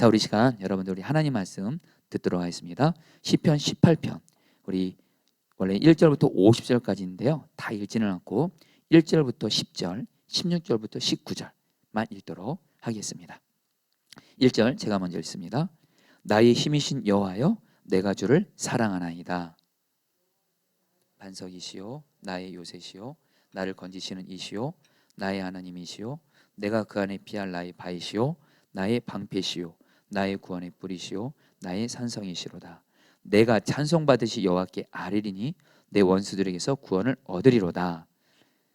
자, 우리 시간 여러분들 우리 하나님 말씀 듣도록 하겠습니다. 시편 18편 우리 원래 1절부터 50절까지인데요. 다 읽지는 않고 1절부터 10절, 16절부터 19절만 읽도록 하겠습니다. 1절 제가 먼저 읽습니다. 나의 힘이신 여호와여, 내가 주를 사랑하나이다. 반석이시요 나의 요새시요 나를 건지시는 이시요 나의 하나님이시요 내가 그 안에 피할 나의 바위시요 나의 방패시요 나의 구원의 뿌리시요 나의 산성이시로다. 내가 찬송받으시 여호와께 아뢰리니 내 원수들에게서 구원을 얻으리로다.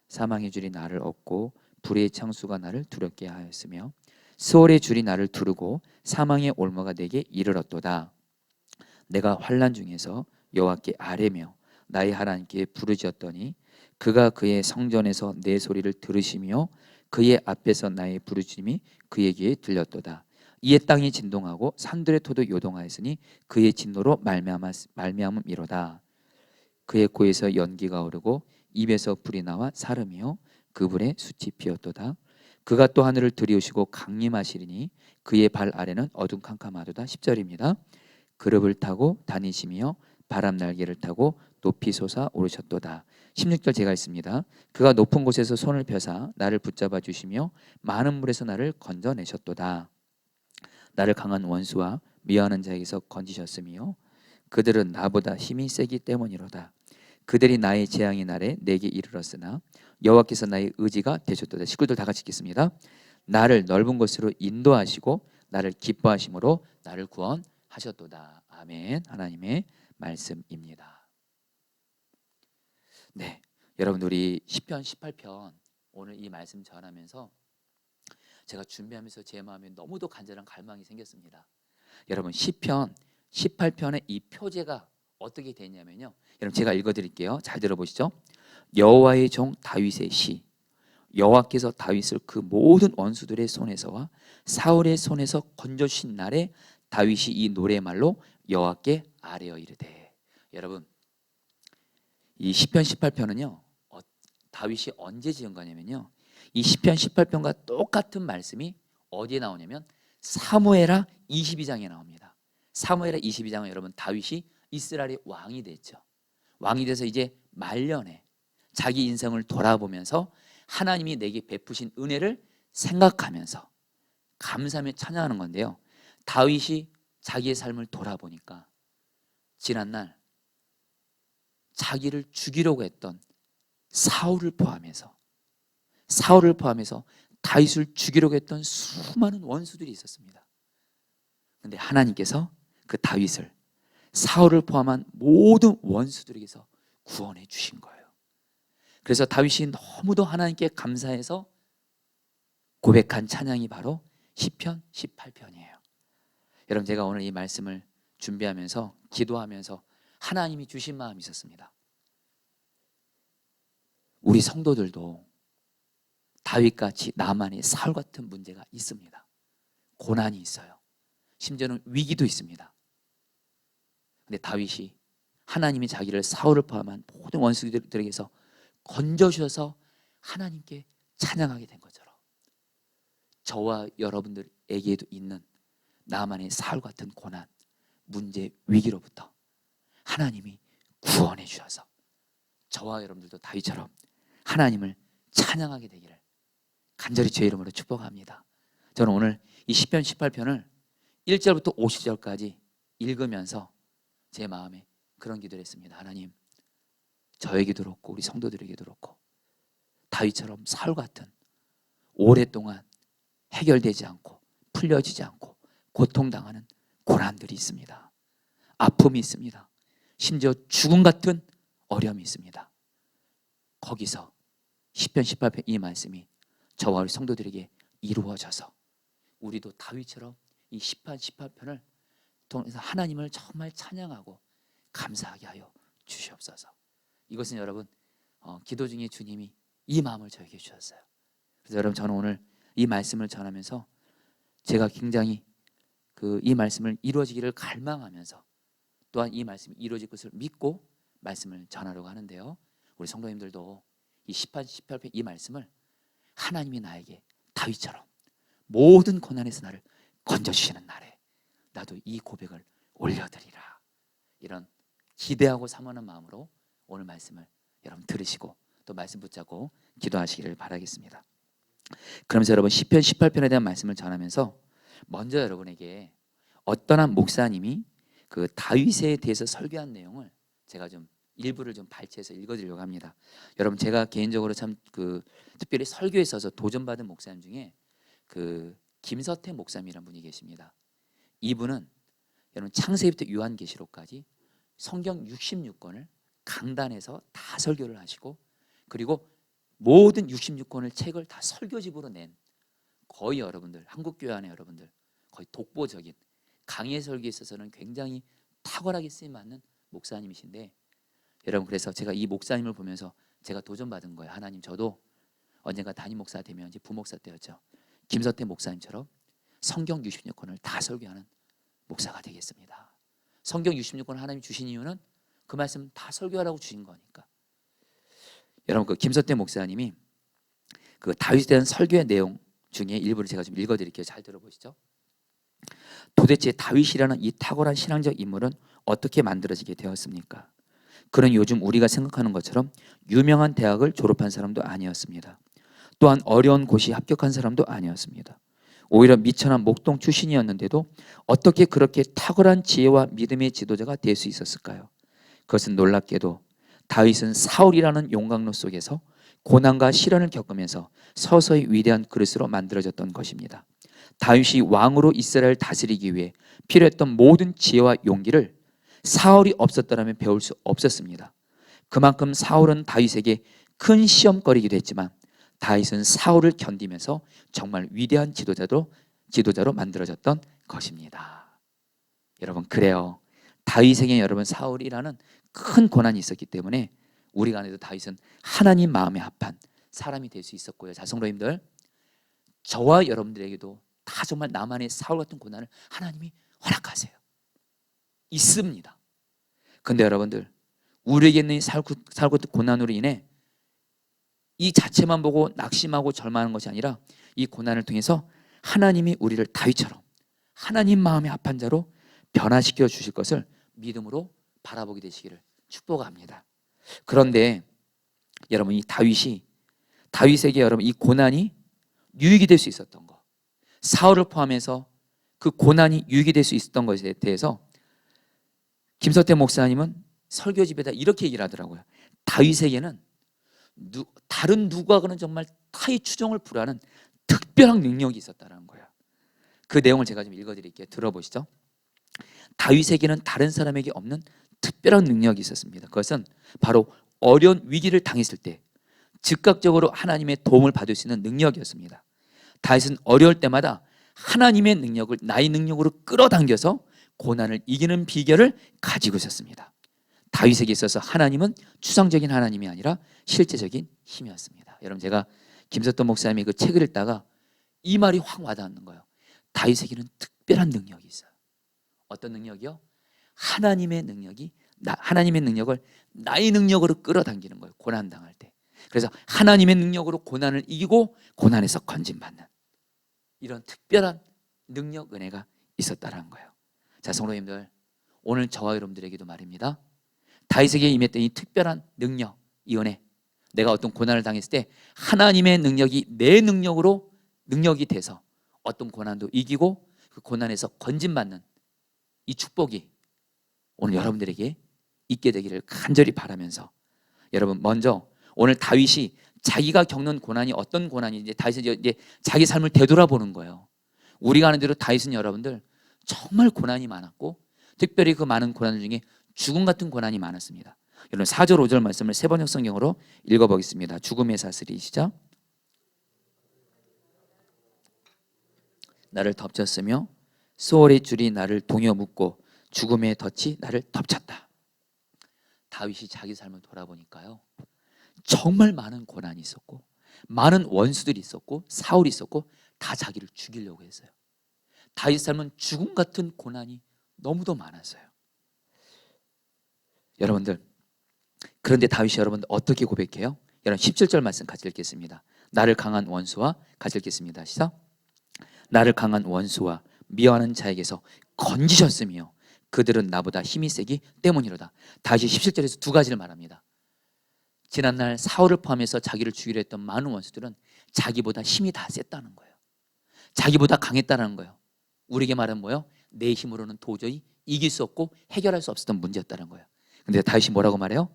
사망의 줄이 나를 얻고 불의 창수가 나를 두렵게 하였으며 수월의 줄이 나를 두르고 사망의 올무가 내게 이르렀도다. 내가 환난 중에서 여호와께 아뢰며 나의 하나님께 부르짖었더니 그가 그의 성전에서 내 소리를 들으시며 그의 앞에서 나의 부르짖음이 그에게 들렸도다. 이에 땅이 진동하고 산들의 토도 요동하였으니 그의 진노로 말미암음이로다. 그의 코에서 연기가 오르고 입에서 불이 나와 사름이요 그 불에 숯이 피었도다. 그가 또 하늘을 들이우시고 강림하시리니 그의 발 아래는 어둠캄캄하도다. 10절입니다. 그룹을 타고 다니시며 바람 날개를 타고 높이 솟아 오르셨도다. 16절 제가 읽습니다. 그가 높은 곳에서 손을 펴사 나를 붙잡아 주시며 많은 물에서 나를 건져내셨도다. 나를 강한 원수와 미워하는 자에게서 건지셨으며 그들은 나보다 힘이 세기 때문이로다. 그들이 나의 재앙의 날에 내게 이르렀으나 여호와께서 나의 의지가 되셨도다. 19절 다 같이 읽겠습니다. 나를 넓은 곳으로 인도하시고 나를 기뻐하심으로 나를 구원하셨도다. 아멘. 하나님의 말씀입니다. 네, 여러분 우리 시편 18편 오늘 이 말씀 전하면서 제가 준비하면서 제 마음에 너무도 간절한 갈망이 생겼습니다. 여러분 시편 18편의 이 표제가 어떻게 되냐면요. 여러분 제가 읽어드릴게요. 잘 들어보시죠. 여호와의 종 다윗의 시. 여호와께서 다윗을 그 모든 원수들의 손에서와 사울의 손에서 건져주신 날에 다윗이 이 노래말로 여호와께 아뢰어 이르되. 여러분 이 시편 18편은요 다윗이 언제 지은 거냐면요 이 시편 18편과 똑같은 말씀이 어디에 나오냐면 사무엘하 22장에 나옵니다. 사무엘하 22장은 여러분 다윗이 이스라엘의 왕이 됐죠. 왕이 돼서 이제 말년에 자기 인생을 돌아보면서 하나님이 내게 베푸신 은혜를 생각하면서 감사하며 찬양하는 건데요. 다윗이 자기의 삶을 돌아보니까 지난날 자기를 죽이려고 했던 사울을 포함해서 다윗을 죽이려고 했던 수많은 원수들이 있었습니다. 그런데 하나님께서 그 다윗을 사울을 포함한 모든 원수들에게서 구원해 주신 거예요. 그래서 다윗이 너무도 하나님께 감사해서 고백한 찬양이 바로 시편 18편이에요. 여러분 제가 오늘 이 말씀을 준비하면서 기도하면서 하나님이 주신 마음이 있었습니다. 우리 성도들도 다윗같이 나만의 사울 같은 문제가 있습니다. 고난이 있어요. 심지어는 위기도 있습니다. 근데 다윗이 하나님이 자기를 사울을 포함한 모든 원수들에게서 건져주셔서 하나님께 찬양하게 된 것처럼 저와 여러분들에게도 있는 나만의 사울 같은 고난, 문제, 위기로부터 하나님이 구원해 주셔서 저와 여러분들도 다윗처럼 하나님을 찬양하게 되기를 간절히 제 이름으로 축복합니다. 저는 오늘 이 시편 18편을 1절부터 50절까지 읽으면서 제 마음에 그런 기도를 했습니다. 하나님, 저에게도 그렇고 우리 성도들에게도 그렇고 다윗처럼 사울 같은 오랫동안 해결되지 않고 풀려지지 않고 고통당하는 고난들이 있습니다. 아픔이 있습니다. 심지어 죽음 같은 어려움이 있습니다. 거기서 시편 18편 이 말씀이 저와 우리 성도들에게 이루어져서 우리도 다윗처럼 이 시편 18편을 통해서 하나님을 정말 찬양하고 감사하게 하여 주시옵소서. 이것은 여러분 기도 중에 주님이 이 마음을 저에게 주셨어요. 그래서 여러분 저는 오늘 이 말씀을 전하면서 제가 굉장히 이 말씀을 이루어지기를 갈망하면서 또한 이 말씀이 이루어질 것을 믿고 말씀을 전하려고 하는데요. 우리 성도님들도 이 시편 18편 이 말씀을 하나님이 나에게 다윗처럼 모든 고난에서 나를 건져주시는 날에 나도 이 고백을 올려드리라. 이런 기대하고 사모하는 마음으로 오늘 말씀을 여러분 들으시고 또 말씀 붙잡고 기도하시기를 바라겠습니다. 그러면서 여러분 시편 18편에 대한 말씀을 전하면서 먼저 여러분에게 어떤 한 목사님이 그 다윗에 대해서 설교한 내용을 제가 좀 일부를 좀 발췌해서 읽어드리려고 합니다. 여러분 제가 개인적으로 참 그 특별히 설교에 있어서 도전받은 목사님 중에 그 김서태 목사님이라는 분이 계십니다. 이분은 여러분 창세기부터 요한계시록까지 성경 66권을 강단에서 다 설교를 하시고 그리고 모든 66권을 책을 다 설교집으로 낸 거의 여러분들 한국교회 안에 여러분들 거의 독보적인 강의 설교에 있어서는 굉장히 탁월하게 쓰임받는 목사님이신데 여러분 그래서 제가 이 목사님을 보면서 제가 도전받은 거예요. 하나님 저도 언젠가 담임 목사 되면 이제 부목사 때였죠. 김서태 목사님처럼 성경 66권을 다 설교하는 목사가 되겠습니다. 성경 66권 하나님이 주신 이유는 그 말씀 다 설교하라고 주신 거니까. 여러분 그 김서태 목사님이 그 다윗에 대한 설교의 내용 중에 일부를 제가 좀 읽어드릴게요. 잘 들어보시죠. 도대체 다윗이라는 이 탁월한 신앙적 인물은 어떻게 만들어지게 되었습니까? 그는 요즘 우리가 생각하는 것처럼 유명한 대학을 졸업한 사람도 아니었습니다. 또한 어려운 곳이 합격한 사람도 아니었습니다. 오히려 미천한 목동 출신이었는데도 어떻게 그렇게 탁월한 지혜와 믿음의 지도자가 될 수 있었을까요? 그것은 놀랍게도 다윗은 사울이라는 용광로 속에서 고난과 시련을 겪으면서 서서히 위대한 그릇으로 만들어졌던 것입니다. 다윗이 왕으로 이스라엘을 다스리기 위해 필요했던 모든 지혜와 용기를 사울이 없었더라면 배울 수 없었습니다. 그만큼 사울은 다윗에게 큰 시험거리기도 했지만 다윗은 사울을 견디면서 정말 위대한 지도자로 만들어졌던 것입니다. 여러분 그래요. 다윗에게 여러분 사울이라는 큰 고난이 있었기 때문에 우리가 안에도 다윗은 하나님 마음에 합한 사람이 될 수 있었고요. 자 성도님들 저와 여러분들에게도 다 정말 나만의 사울 같은 고난을 하나님이 허락하세요. 있습니다. 근데 여러분들 우리에게 있는 사울 같은 고난으로 인해 이 자체만 보고 낙심하고 절망하는 것이 아니라 이 고난을 통해서 하나님이 우리를 다윗처럼 하나님 마음에 합한 자로 변화시켜 주실 것을 믿음으로 바라보게 되시기를 축복합니다. 그런데 여러분 이 다윗에게 여러분 이 고난이 유익이 될 수 있었던 것, 사울을 포함해서 그 고난이 유익이 될 수 있었던 것에 대해서 김서태 목사님은 설교집에다 이렇게 얘기를 하더라고요. 다윗에게는 다른 누구하고는 정말 타의 추종을 불하는 특별한 능력이 있었다는 거예요. 그 내용을 제가 좀 읽어드릴게요. 들어보시죠. 다윗에게는 다른 사람에게 없는 특별한 능력이 있었습니다. 그것은 바로 어려운 위기를 당했을 때 즉각적으로 하나님의 도움을 받을 수 있는 능력이었습니다. 다윗은 어려울 때마다 하나님의 능력을 나의 능력으로 끌어당겨서 고난을 이기는 비결을 가지고 있었습니다. 다윗에게 있어서 하나님은 추상적인 하나님이 아니라 실제적인 힘이었습니다. 여러분 제가 김서태 목사님이 그 책을 읽다가 이 말이 확 와닿는 거예요. 다윗에게는 특별한 능력이 있어요. 어떤 능력이요? 하나님의 능력을 나의 능력으로 끌어당기는 거예요. 고난 당할 때. 그래서 하나님의 능력으로 고난을 이기고 고난에서 건진받는 이런 특별한 능력 은혜가 있었다는 거예요. 자 성도님들 오늘 저와 여러분들에게도 말입니다. 다윗에게 임했던 이 특별한 능력, 이 은혜, 내가 어떤 고난을 당했을 때 하나님의 능력이 내 능력이 돼서 어떤 고난도 이기고 그 고난에서 건진받는 이 축복이 오늘 여러분들에게 있게 되기를 간절히 바라면서 여러분 먼저 오늘 다윗이 자기가 겪는 고난이 어떤 고난인지 다윗은 이제 자기 삶을 되돌아보는 거예요. 우리가 아는 대로 다윗은 여러분들 정말 고난이 많았고 특별히 그 많은 고난 중에 죽음 같은 고난이 많았습니다. 여러분 4절 5절 말씀을 세번역 성경으로 읽어보겠습니다. 죽음의 사슬이 시작. 나를 덮쳤으며 수월의 줄이 나를 동여 묶고 죽음의 덫이 나를 덮쳤다. 다윗이 자기 삶을 돌아보니까요 정말 많은 고난이 있었고 많은 원수들이 있었고 사울이 있었고 다 자기를 죽이려고 했어요. 다윗 삶은 죽음 같은 고난이 너무도 많았어요. 여러분들 그런데 다윗이 여러분들 어떻게 고백해요? 여러분 17절 말씀 같이 읽겠습니다. 나를 강한 원수와 같이 읽겠습니다. 시작. 나를 강한 원수와 미워하는 자에게서 건지셨으며 그들은 나보다 힘이 세기 때문이로다. 다시 17절에서 두 가지를 말합니다. 지난날 사울을 포함해서 자기를 죽이려 했던 많은 원수들은 자기보다 힘이 다 셌다는 거예요. 자기보다 강했다는 거예요. 우리에게 말하면 뭐예요? 내 힘으로는 도저히 이길 수 없고 해결할 수 없었던 문제였다는 거예요. 근데 다윗이 뭐라고 말해요?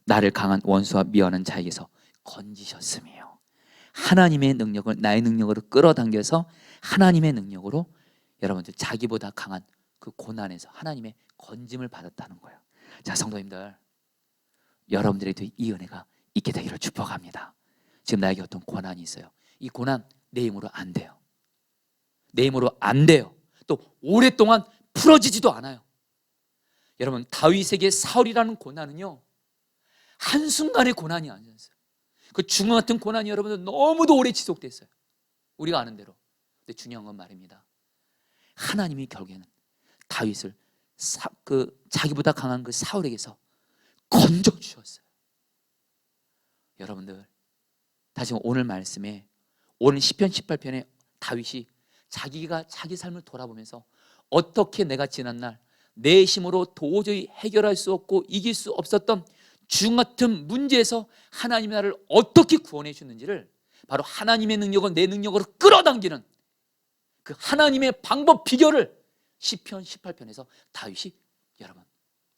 나를 강한 원수와 미워하는 자에게서 건지셨으며 하나님의 능력을 나의 능력으로 끌어당겨서 하나님의 능력으로 여러분들 자기보다 강한 그 고난에서 하나님의 건짐을 받았다는 거예요. 자, 성도님들, 여러분들에게 이 은혜가 있게 되기를 축복합니다. 지금 나에게 어떤 고난이 있어요. 이 고난 내 힘으로 안 돼요. 내 힘으로 안 돼요. 또 오랫동안 풀어지지도 않아요. 여러분, 다윗에게 사울이라는 고난은요, 한순간의 고난이 아니었어요. 그 중화 같은 고난이 여러분들 너무도 오래 지속됐어요. 우리가 아는 대로. 근데 중요한 건 말입니다. 하나님이 결국에는 다윗을 자기보다 강한 그 사울에게서 건져주셨어요. 여러분들, 다시 오늘 말씀에 오늘 시편 18편에 다윗이 자기가 자기 삶을 돌아보면서 어떻게 내가 지난날 내 힘으로 도저히 해결할 수 없고 이길 수 없었던 중 같은 문제에서 하나님이 나를 어떻게 구원해 주는지를 바로 하나님의 능력을 내 능력으로 끌어당기는 그 하나님의 방법 비결을 시편 18편에서 다윗이 여러분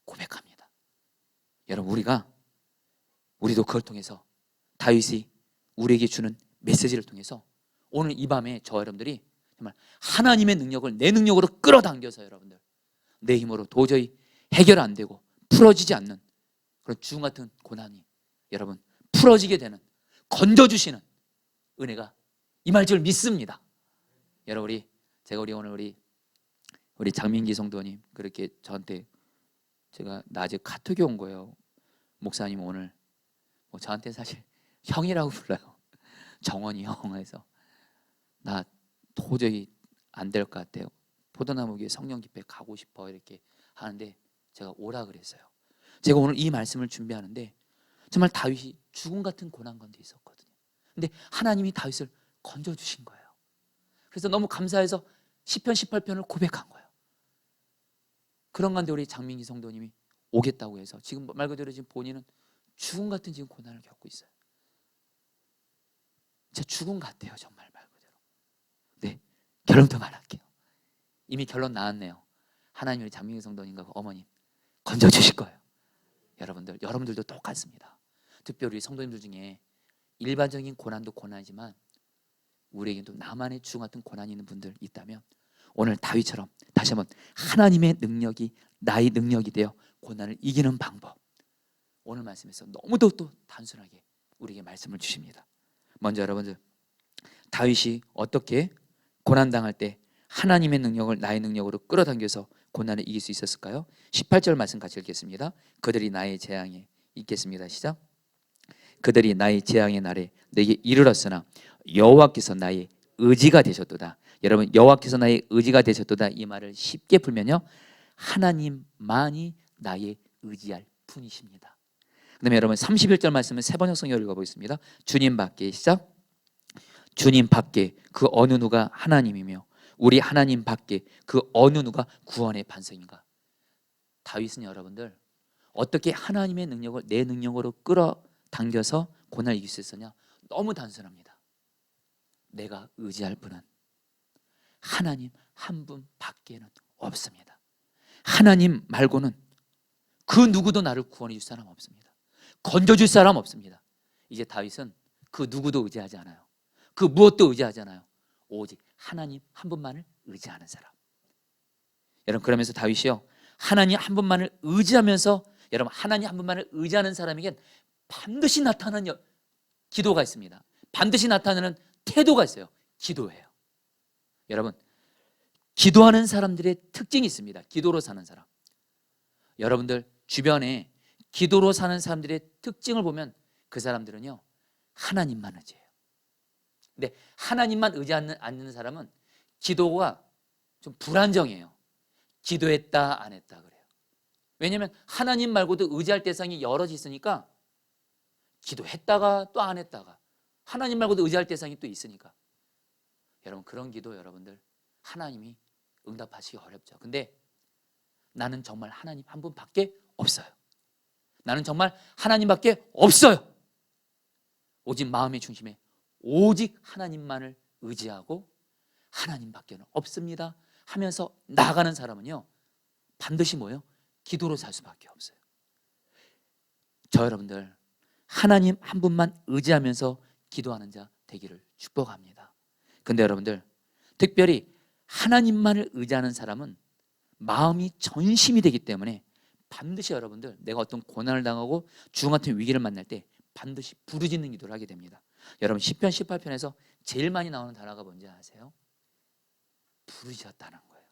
고백합니다. 여러분, 우리도 그걸 통해서 다윗이 우리에게 주는 메시지를 통해서 오늘 이 밤에 저 여러분들이 정말 하나님의 능력을 내 능력으로 끌어당겨서 여러분들 내 힘으로 도저히 해결 안 되고 풀어지지 않는 그런 주님 같은 고난이 여러분 풀어지게 되는, 건져주시는 은혜가 임할 줄 믿습니다. 여러분, 제가 오늘 우리 장민기 성도님 그렇게 저한테 제가 낮에 카톡이 온 거예요. 목사님 오늘 저한테 사실 형이라고 불러요. 정원이 형 해서 나 도저히 안 될 것 같아요. 포도나무 교회 성령 집회 가고 싶어 이렇게 하는데 제가 오라 그랬어요. 제가 오늘 이 말씀을 준비하는데 정말 다윗이 죽음 같은 고난 가운데 있었거든요. 근데 하나님이 다윗을 건져주신 거예요. 그래서 너무 감사해서 시편 18편을 고백한 거예요. 그런 가운데 우리 장민기 성도님이 오겠다고 해서 지금 말 그대로 지금 본인은 죽음 같은 지금 고난을 겪고 있어요. 진짜 죽음 같아요, 정말 말 그대로. 네, 결론도 말할게요. 이미 결론 나왔네요. 하나님 우리 장민기 성도님과 어머님 건져주실 거예요. 여러분들도 똑같습니다. 특별히 우리 성도님들 중에 일반적인 고난도 고난이지만 우리에게도 나만의 죽음 같은 고난이 있는 분들 있다면 오늘 다윗처럼 다시 한번 하나님의 능력이 나의 능력이 되어 고난을 이기는 방법, 오늘 말씀에서 너무도 또 단순하게 우리에게 말씀을 주십니다. 먼저 여러분들, 다윗이 어떻게 고난당할 때 하나님의 능력을 나의 능력으로 끌어당겨서 고난을 이길 수 있었을까요? 18절 말씀 같이 읽겠습니다. 그들이 나의 재앙에 있겠습니다. 시작. 그들이 나의 재앙의 날에 내게 이르렀으나 여호와께서 나의 의지가 되셨도다. 여러분, 여호와께서 나의 의지가 되셨도다 이 말을 쉽게 풀면요, 하나님만이 나의 의지할 뿐이십니다. 그다음에 여러분 31절 말씀은 세 번역 성경을 읽어보겠습니다. 주님 밖에, 시작. 주님 밖에 그 어느 누가 하나님이며 우리 하나님 밖에 그 어느 누가 구원의 반석인가. 다윗은 여러분들 어떻게 하나님의 능력을 내 능력으로 끌어당겨서 고난을 이길 수 있었냐? 너무 단순합니다. 내가 의지할 분은 하나님 한 분 밖에는 없습니다. 하나님 말고는 그 누구도 나를 구원해 줄 사람 없습니다. 건져줄 사람 없습니다. 이제 다윗은 그 누구도 의지하지 않아요. 그 무엇도 의지하지 않아요. 오직 하나님 한 분만을 의지하는 사람. 여러분, 그러면서 다윗이요, 하나님 한 분만을 의지하면서 여러분 하나님 한 분만을 의지하는 사람에겐 반드시 나타나는 기도가 있습니다. 반드시 나타나는 태도가 있어요. 기도예요. 여러분, 기도하는 사람들의 특징이 있습니다. 기도로 사는 사람. 여러분들 주변에 기도로 사는 사람들의 특징을 보면 그 사람들은요, 하나님만 의지해요. 근데 하나님만 의지하지 않는 사람은 기도가 좀 불안정해요. 기도했다 안 했다 그래요. 왜냐하면 하나님 말고도 의지할 대상이 여럿이 있으니까 기도했다가 또 안 했다가 하나님 말고도 의지할 대상이 또 있으니까 여러분, 그런 기도 여러분들 하나님이 응답하시기 어렵죠. 근데 나는 정말 하나님 한 분밖에 없어요. 나는 정말 하나님밖에 없어요. 오직 마음의 중심에 오직 하나님만을 의지하고 하나님밖에는 없습니다 하면서 나아가는 사람은요, 반드시 뭐예요? 기도로 살 수밖에 없어요. 저 여러분들 하나님 한 분만 의지하면서 기도하는 자 되기를 축복합니다. 근데 여러분들 특별히 하나님만을 의지하는 사람은 마음이 전심이 되기 때문에 반드시 여러분들 내가 어떤 고난을 당하고 죽음 같은 위기를 만날 때 반드시 부르짖는 기도를 하게 됩니다. 여러분 시편 18편에서 제일 많이 나오는 단어가 뭔지 아세요? 부르짖었다는 거예요.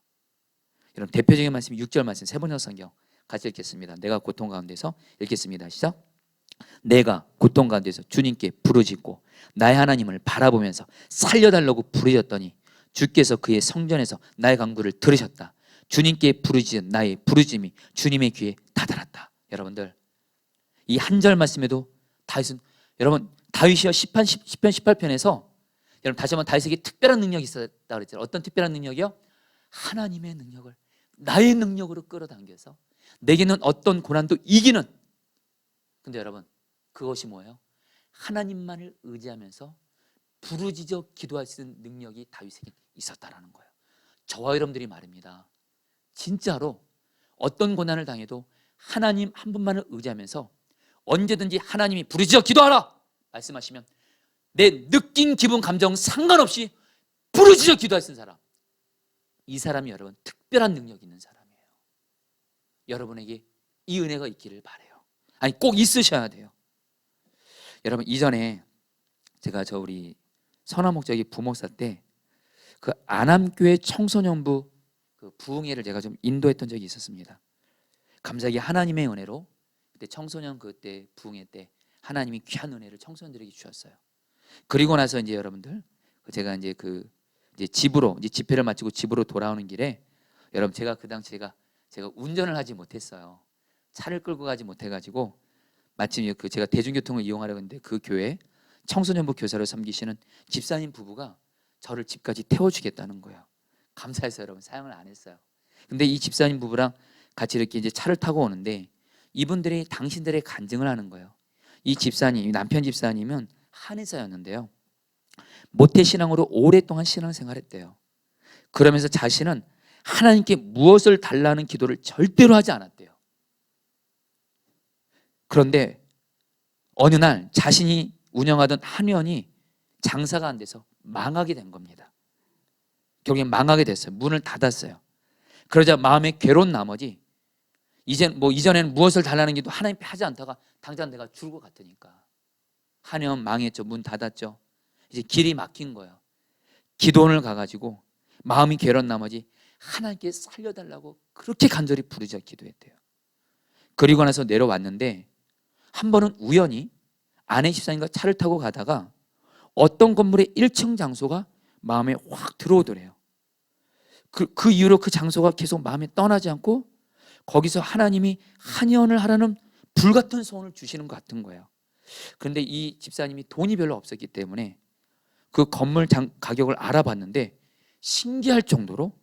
여러분 대표적인 말씀이 6절 말씀 세번역 성경 같이 읽겠습니다. 내가 고통 가운데서 읽겠습니다. 시작. 내가 고통 가운데서 주님께 부르짖고 나의 하나님을 바라보면서 살려달라고 부르짖었더니 주께서 그의 성전에서 나의 간구를 들으셨다. 주님께 부르짖은 나의 부르짖음이 주님의 귀에 다다랐다. 여러분들 이 한 절 말씀에도 다윗은 여러분 다윗이요 시편 18편에서 여러분 다시 한번 다윗에게 특별한 능력이 있었다 그랬잖아요. 어떤 특별한 능력이요? 하나님의 능력을 나의 능력으로 끌어당겨서 내게는 어떤 고난도 이기는. 근데 여러분 그것이 뭐예요? 하나님만을 의지하면서 부르짖어 기도할 수 있는 능력이 다윗에게 있었다라는 거예요. 저와 여러분들이 말입니다. 진짜로 어떤 고난을 당해도 하나님 한 분만을 의지하면서 언제든지 하나님이 부르짖어 기도하라 말씀하시면 내 느낀 기분 감정 상관없이 부르짖어 기도할 수 있는 사람, 이 사람이 여러분 특별한 능력이 있는 사람이에요. 여러분에게 이 은혜가 있기를 바라요. 아니 꼭 있으셔야 돼요. 여러분 이전에 제가 저 우리 선화목적이 부목사 때 그 안암교회 청소년부 그 부흥회를 제가 좀 인도했던 적이 있었습니다. 감사하게 하나님의 은혜로 그때 청소년 그때 부흥회 때 하나님이 귀한 은혜를 청소년들에게 주셨어요. 그리고 나서 이제 여러분들 제가 이제 이제 집으로 이제 집회를 마치고 집으로 돌아오는 길에 여러분 제가 그 당시 제가 운전을 하지 못했어요. 차를 끌고 가지 못해가지고 마침 제가 대중교통을 이용하려고 했는데 그 교회 청소년부 교사로 섬기시는 집사님 부부가 저를 집까지 태워주겠다는 거예요. 감사해서 여러분 사용을 안 했어요. 근데 이 집사님 부부랑 같이 이렇게 이제 차를 타고 오는데 이분들이 당신들의 간증을 하는 거예요. 이 집사님, 남편 집사님은 한의사였는데요. 모태신앙으로 오랫동안 신앙생활했대요. 그러면서 자신은 하나님께 무엇을 달라는 기도를 절대로 하지 않았대요. 그런데 어느 날 자신이 운영하던 한의원이 장사가 안 돼서 망하게 된 겁니다. 결국엔 망하게 됐어요. 문을 닫았어요. 그러자 마음에 괴로운 나머지 이전에는 무엇을 달라는 기도 하나님께 하지 않다가 당장 내가 죽을 것 같으니까 한의원 망했죠. 문 닫았죠. 이제 길이 막힌 거예요. 기도원을 가가지고 마음이 괴로운 나머지 하나님께 살려달라고 그렇게 간절히 부르짖어 기도했대요. 그리고 나서 내려왔는데 한 번은 우연히 아내 집사님과 차를 타고 가다가 어떤 건물의 1층 장소가 마음에 확 들어오더래요. 그 이후로 그 장소가 계속 마음에 떠나지 않고 거기서 하나님이 한의원을 하라는 불같은 소원을 주시는 것 같은 거예요. 그런데 이 집사님이 돈이 별로 없었기 때문에 그 건물 가격을 알아봤는데 신기할 정도로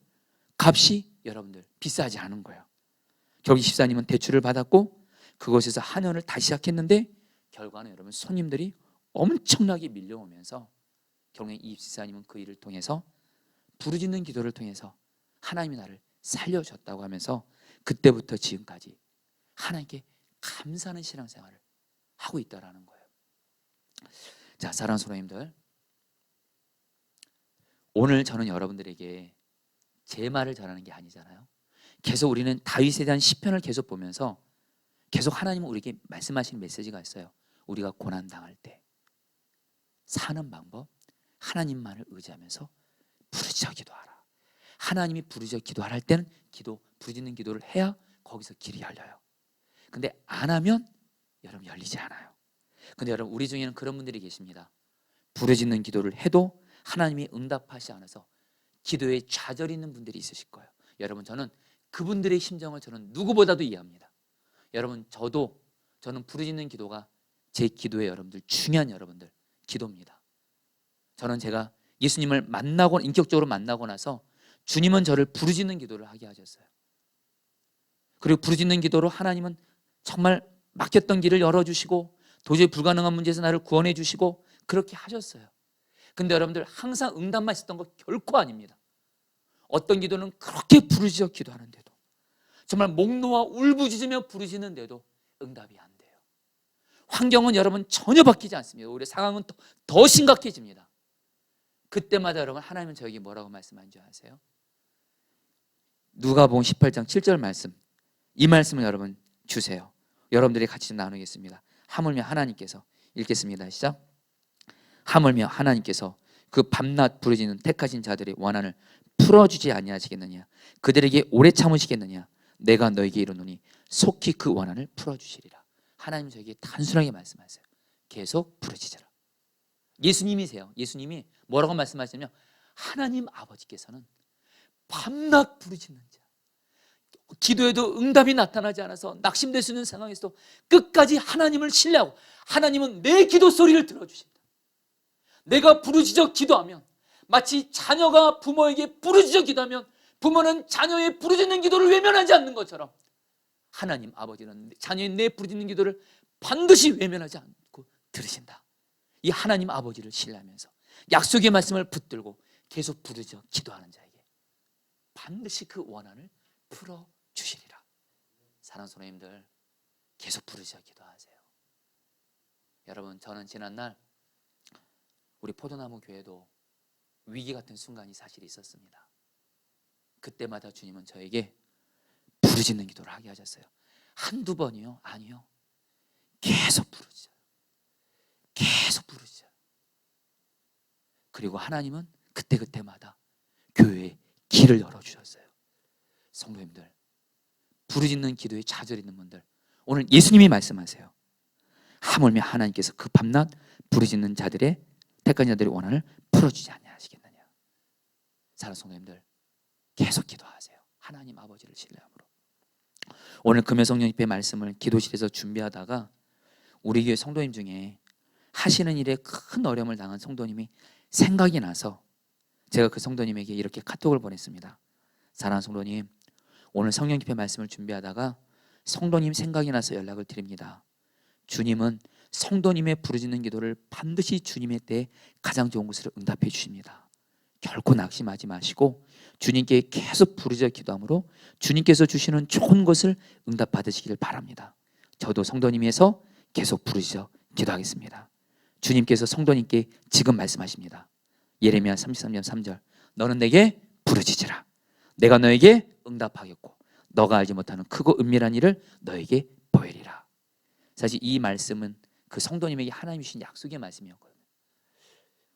값이 여러분들 비싸지 않은 거예요. 결국 집사님은 대출을 받았고 그곳에서 한의원을 다시 시작했는데 결과는 여러분 손님들이 엄청나게 밀려오면서 결국에 이 집사님은 그 일을 통해서 부르짖는 기도를 통해서 하나님이 나를 살려줬다고 하면서 그때부터 지금까지 하나님께 감사하는 신앙생활을 하고 있다라는 거예요. 자, 사랑하는 성도님들, 오늘 저는 여러분들에게 제 말을 전하는 게 아니잖아요. 계속 우리는 다윗에 대한 시편을 계속 보면서 계속 하나님은 우리에게 말씀하시는 메시지가 있어요. 우리가 고난 당할 때 사는 방법, 하나님만을 의지하면서 부르짖어 기도하라. 하나님이 부르짖어 기도하라 할 때는 부르짖는 기도를 해야 거기서 길이 열려요. 근데 안 하면 여러분 열리지 않아요. 근데 여러분 우리 중에는 그런 분들이 계십니다. 부르짖는 기도를 해도 하나님이 응답하지 않아서 기도에 좌절 있는 분들이 있으실 거예요. 여러분 저는 그분들의 심정을 저는 누구보다도 이해합니다. 여러분 저는 부르짖는 기도가 제 기도에 여러분들 중요한 여러분들 기도입니다. 저는 제가 예수님을 인격적으로 만나고 나서 주님은 저를 부르짖는 기도를 하게 하셨어요. 그리고 부르짖는 기도로 하나님은 정말 막혔던 길을 열어주시고 도저히 불가능한 문제에서 나를 구원해 주시고 그렇게 하셨어요. 근데 여러분들 항상 응답만 있었던 거 결코 아닙니다. 어떤 기도는 그렇게 부르짖어 기도하는데도, 정말 목 놓아 울부짖으며 부르짖는데도 응답이 안 돼요. 환경은 여러분 전혀 바뀌지 않습니다. 오히려 상황은 더 심각해집니다. 그때마다 여러분 하나님은 저에게 뭐라고 말씀한 줄 아세요? 누가복음 18장 7절 말씀, 이 말씀을 여러분 주세요. 여러분들이 같이 좀 나누겠습니다. 하물며 하나님께서, 읽겠습니다. 시작. 하물며 하나님께서 그 밤낮 부르짖는 택하신 자들의 원한을 풀어주지 아니하시겠느냐? 그들에게 오래 참으시겠느냐? 내가 너에게 이르노니 속히 그 원한을 풀어주시리라. 하나님 저에게 단순하게 말씀하세요. 계속 부르짖으라. 예수님이세요. 예수님이 뭐라고 말씀하시냐면, 하나님 아버지께서는 밤낮 부르짖는 자, 기도에도 응답이 나타나지 않아서 낙심될 수 있는 상황에서도 끝까지 하나님을 신뢰하고, 하나님은 내 기도 소리를 들어주신다. 내가 부르짖어 기도하면, 마치 자녀가 부모에게 부르짖어 기도하면 부모는 자녀의 부르짖는 기도를 외면하지 않는 것처럼, 하나님 아버지는 자녀의 내 부르짖는 기도를 반드시 외면하지 않고 들으신다. 이 하나님 아버지를 신뢰하면서 약속의 말씀을 붙들고 계속 부르짖어 기도하는 자에게 반드시 그 원한을 풀어주시리라. 사랑하는 성도님들, 계속 부르짖어 기도하세요. 여러분, 저는 지난날 우리 포도나무 교회도 위기 같은 순간이 사실 있었습니다. 그때마다 주님은 저에게 부르짖는 기도를 하게 하셨어요. 한두 번이요? 아니요. 계속 부르짖어요. 계속 부르짖어요. 그리고 하나님은 그때그때마다 교회에 길을 열어주셨어요. 성도님들, 부르짖는 기도에 좌절 있는 분들, 오늘 예수님이 말씀하세요. 하물며 하나님께서 그 밤낮 부르짖는 자들의, 택한 자들의 원한을 풀어주지 아니하시겠느냐. 사랑하는 성도님들, 계속 기도하세요. 하나님 아버지를 신뢰함으로. 오늘 금요성령 집회 말씀을 기도실에서 준비하다가 우리 교회 성도님 중에 하시는 일에 큰 어려움을 당한 성도님이 생각이 나서 제가 그 성도님에게 이렇게 카톡을 보냈습니다. 사랑하는 성도님, 오늘 성령 집회 말씀을 준비하다가 성도님 생각이 나서 연락을 드립니다. 주님은 성도님의 부르짖는 기도를 반드시 주님의 때에 가장 좋은 곳으로 응답해 주십니다. 결코 낙심하지 마시고 주님께 계속 부르짖어 기도함으로 주님께서 주시는 좋은 것을 응답받으시길 바랍니다. 저도 성도님에서 계속 부르짖어 기도하겠습니다. 주님께서 성도님께 지금 말씀하십니다. 예레미야 33장 3절, 너는 내게 부르짖으라. 내가 너에게 응답하겠고 너가 알지 못하는 크고 은밀한 일을 너에게 보이리라. 사실 이 말씀은 그 성도님에게 하나님이 주신 약속의 말씀이었거든요.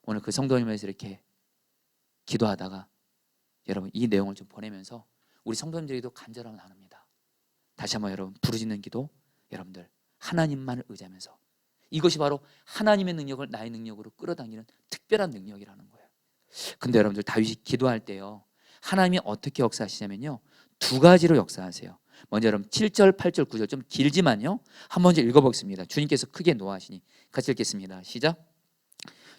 오늘 그 성도님에서 이렇게 기도하다가 여러분 이 내용을 좀 보내면서 우리 성도님들에게도 간절함을 나눕니다. 다시 한번 여러분, 부르짖는 기도, 여러분들 하나님만을 의지하면서, 이것이 바로 하나님의 능력을 나의 능력으로 끌어당기는 특별한 능력이라는 거예요. 근데 여러분들, 다윗이 기도할 때요, 하나님이 어떻게 역사하시냐면요, 두 가지로 역사하세요. 먼저 여러분 7절, 8절, 9절 좀 길지만요, 한번 읽어보겠습니다. 주님께서 크게 노하시니, 같이 읽겠습니다. 시작.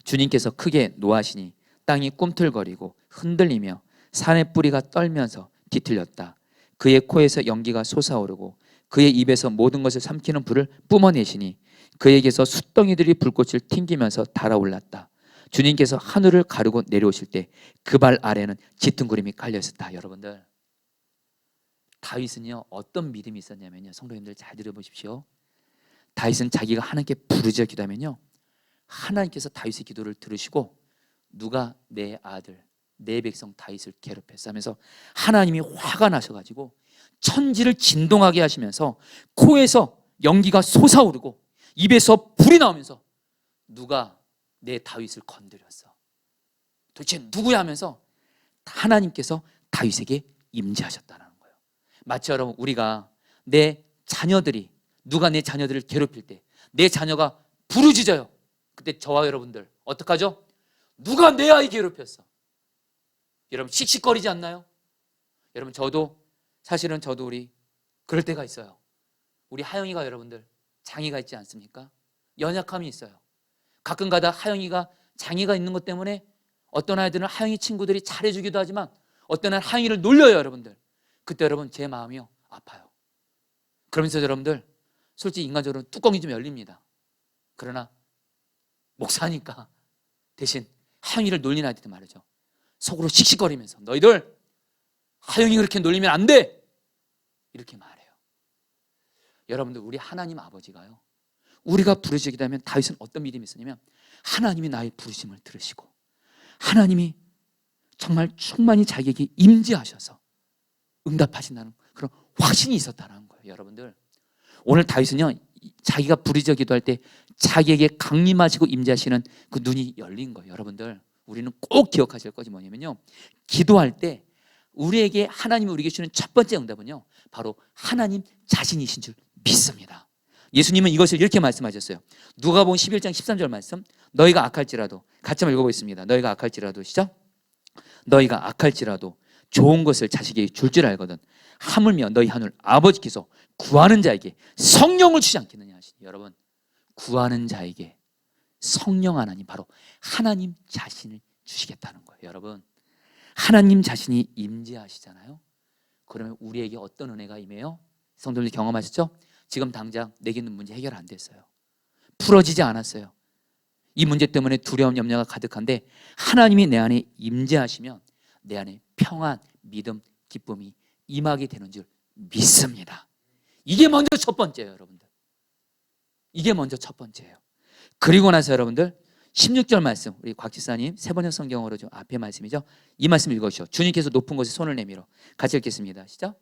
주님께서 크게 노하시니 땅이 꿈틀거리고 흔들리며 산의 뿌리가 떨면서 뒤틀렸다. 그의 코에서 연기가 솟아오르고 그의 입에서 모든 것을 삼키는 불을 뿜어내시니 그에게서 숫덩이들이 불꽃을 튕기면서 달아올랐다. 주님께서 하늘을 가르고 내려오실 때 그 발 아래는 짙은 구름이 깔려있었다. 여러분들, 다윗은요 어떤 믿음이 있었냐면요, 성도님들 잘 들어보십시오. 다윗은 자기가 하나님께 부르짖어 기도하면요, 하나님께서 다윗의 기도를 들으시고 누가 내 아들 내 백성 다윗을 괴롭혔어 하면서 하나님이 화가 나셔가지고 천지를 진동하게 하시면서 코에서 연기가 솟아오르고 입에서 불이 나오면서 누가 내 다윗을 건드렸어, 도대체 누구야 하면서 하나님께서 다윗에게 임재하셨다는 거예요. 마치 여러분, 우리가 내 자녀들이, 누가 내 자녀들을 괴롭힐 때 내 자녀가 부르짖어요. 그때 저와 여러분들 어떡하죠? 누가 내 아이 괴롭혔어? 여러분 씩씩거리지 않나요? 여러분 사실은 저도 우리 그럴 때가 있어요. 우리 하영이가 여러분들 장애가 있지 않습니까? 연약함이 있어요. 가끔가다 하영이가 장애가 있는 것 때문에 어떤 아이들은 하영이 친구들이 잘해주기도 하지만 어떤 날 하영이를 놀려요, 여러분들. 그때 여러분 제 마음이요 아파요. 그러면서 여러분들 솔직히 인간적으로 뚜껑이 좀 열립니다. 그러나 목사니까 대신 하영이를 놀리는 아이한테 말이죠. 속으로 씩씩거리면서 너희들 하영이 그렇게 놀리면 안 돼! 이렇게 말해요. 여러분들 우리 하나님 아버지가요, 우리가 부르짖게 되면 다윗은 어떤 믿음이 있었냐면 하나님이 나의 부르심을 들으시고 하나님이 정말 충만히 자기에게 임재하셔서 응답하신다는 그런 확신이 있었다는 거예요. 여러분들 오늘 다윗은요 자기가 부르짖어 기도할 때 자기에게 강림하시고 임재하시는 그 눈이 열린 거예요. 여러분들 우리는 꼭 기억하실 것이 뭐냐면요, 기도할 때 우리에게 하나님이 우리에게 주는 첫 번째 응답은요 바로 하나님 자신이신 줄 믿습니다. 예수님은 이것을 이렇게 말씀하셨어요. 누가복음 11장 13절 말씀, 너희가 악할지라도, 같이 한번 읽어보겠습니다. 너희가 악할지라도, 시작. 너희가 악할지라도 좋은 것을 자식에게 줄 줄 알거든 하물며 너희 하늘 아버지께서 구하는 자에게 성령을 주지 않겠느냐 하시니, 여러분 구하는 자에게 성령 하나님, 바로 하나님 자신을 주시겠다는 거예요. 여러분 하나님 자신이 임재하시잖아요. 그러면 우리에게 어떤 은혜가 임해요? 성도들 경험하셨죠? 지금 당장 내게 있는 문제 해결 안 됐어요. 풀어지지 않았어요. 이 문제 때문에 두려움, 염려가 가득한데 하나님이 내 안에 임재하시면 내 안에 평안, 믿음, 기쁨이 임하게 되는 줄 믿습니다. 이게 먼저 첫 번째예요, 여러분들. 이게 먼저 첫 번째예요. 그리고 나서 여러분들 16절 말씀, 우리 곽지사님 세 번역 성경으로 좀 앞에 말씀이죠. 이 말씀 읽으시오. 주님께서 높은 곳에 손을 내밀어, 같이 읽겠습니다. 시작.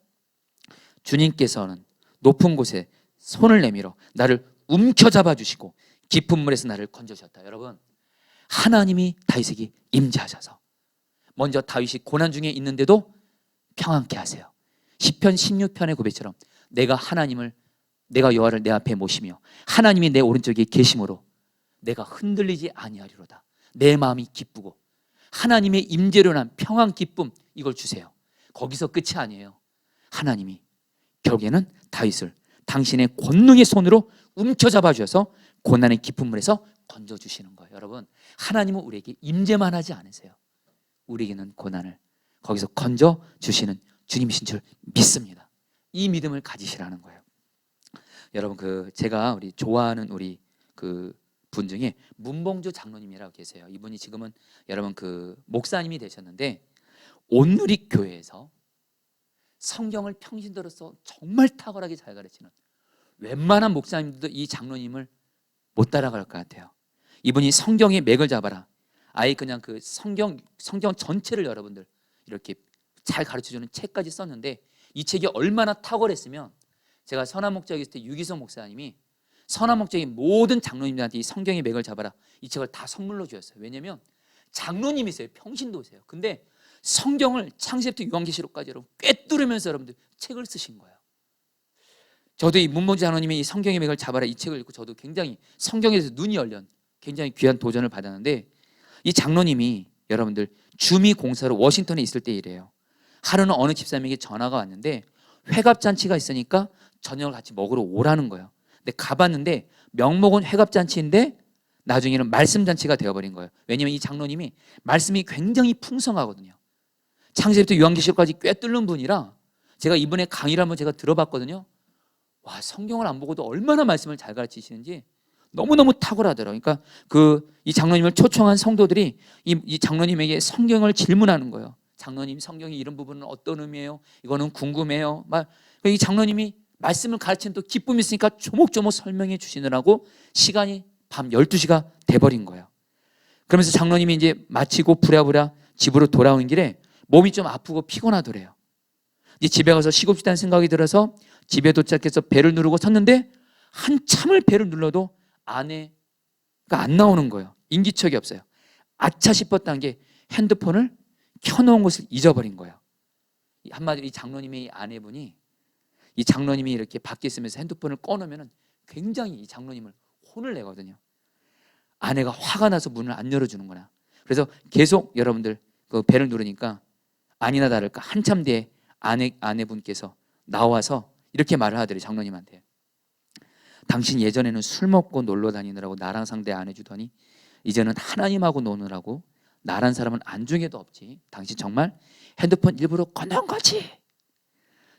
주님께서는 높은 곳에 손을 내밀어 나를 움켜잡아 주시고 깊은 물에서 나를 건져주셨다. 여러분 하나님이 다윗에게 임재하셔서 먼저 다윗이 고난 중에 있는데도 평안케 하세요. 시편 16편의 고백처럼 내가 여호와를 내 앞에 모시며 하나님이 내 오른쪽에 계심으로 내가 흔들리지 아니하리로다. 내 마음이 기쁘고 하나님의 임재로 난 평안, 기쁨, 이걸 주세요. 거기서 끝이 아니에요. 하나님이 결국에는 다윗을 당신의 권능의 손으로 움켜잡아 주셔서 고난의 깊은 물에서 건져주시는 거예요. 여러분 하나님은 우리에게 임재만 하지 않으세요. 우리에게는 고난을 거기서 건져주시는 주님이신 줄 믿습니다. 이 믿음을 가지시라는 거예요. 여러분 제가 우리 좋아하는 우리 분 중에 문봉주 장로님이라고 계세요. 이분이 지금은 여러분 목사님이 되셨는데 온누리 교회에서 성경을 평신도로서 정말 탁월하게 잘 가르치는, 웬만한 목사님들도 이 장로님을 못 따라갈 것 같아요. 이분이 성경의 맥을 잡아라, 아예 그냥 성경 전체를 여러분들 이렇게 잘 가르쳐주는 책까지 썼는데, 이 책이 얼마나 탁월했으면 제가 선한목적에 있을 때 유기성 목사님이 선한목적의 모든 장로님들한테 이 성경의 맥을 잡아라 이 책을 다 선물로 주었어요. 왜냐하면 장로님이세요. 평신도세요. 근데 성경을 창세기부터 요한계시록까지 여러분 꿰뚫으면서 여러분들 책을 쓰신 거예요. 저도 이 문봉주 장로님의 이 성경의 맥을 잡아라 이 책을 읽고 저도 굉장히 성경에 대해서 눈이 열린 굉장히 귀한 도전을 받았는데, 이 장로님이 여러분들 주미 공사로 워싱턴에 있을 때 이래요. 하루는 어느 집사님에게 전화가 왔는데 회갑잔치가 있으니까 저녁을 같이 먹으러 오라는 거예요. 근데 가봤는데 명목은 회갑잔치인데 나중에는 말씀잔치가 되어버린 거예요. 왜냐하면 이 장로님이 말씀이 굉장히 풍성하거든요. 창세기부터 요한계시록까지 꿰뚫는 분이라 제가 이분의 강의를 한번 제가 들어봤거든요. 와, 성경을 안 보고도 얼마나 말씀을 잘 가르치시는지 너무너무 탁월하더라고요. 그러니까 이 장로님을 초청한 성도들이 이 장로님에게 성경을 질문하는 거예요. 장로님, 성경의 이런 부분은 어떤 의미예요? 이거는 궁금해요. 이 장로님이 말씀을 가르치는 또 기쁨이 있으니까 조목조목 설명해 주시느라고 시간이 밤 12시가 돼버린 거예요. 그러면서 장로님이 이제 마치고 부랴부랴 집으로 돌아오는 길에 몸이 좀 아프고 피곤하더래요. 이제 집에 가서 쉬고 싶다는 생각이 들어서 집에 도착해서 벨을 누르고 섰는데 한참을 벨을 눌러도 아내가 안 나오는 거예요. 인기척이 없어요. 아차 싶었다는 게 핸드폰을 켜놓은 것을 잊어버린 거예요. 한마디로 이 장로님의 이 아내분이 이 장로님이 이렇게 밖에 있으면서 핸드폰을 꺼놓으면 굉장히 이 장로님을 혼을 내거든요. 아내가 화가 나서 문을 안 열어주는구나. 그래서 계속 여러분들 벨을 누르니까 아니나 다를까 한참 뒤에 아내분께서 나와서 이렇게 말을 하더래요. 장로님한테. 당신 예전에는 술 먹고 놀러 다니느라고 나랑 상대 안 해주더니 이제는 하나님하고 노느라고 나란 사람은 안중에도 없지. 당신 정말 핸드폰 일부러 꺼놓은 거지.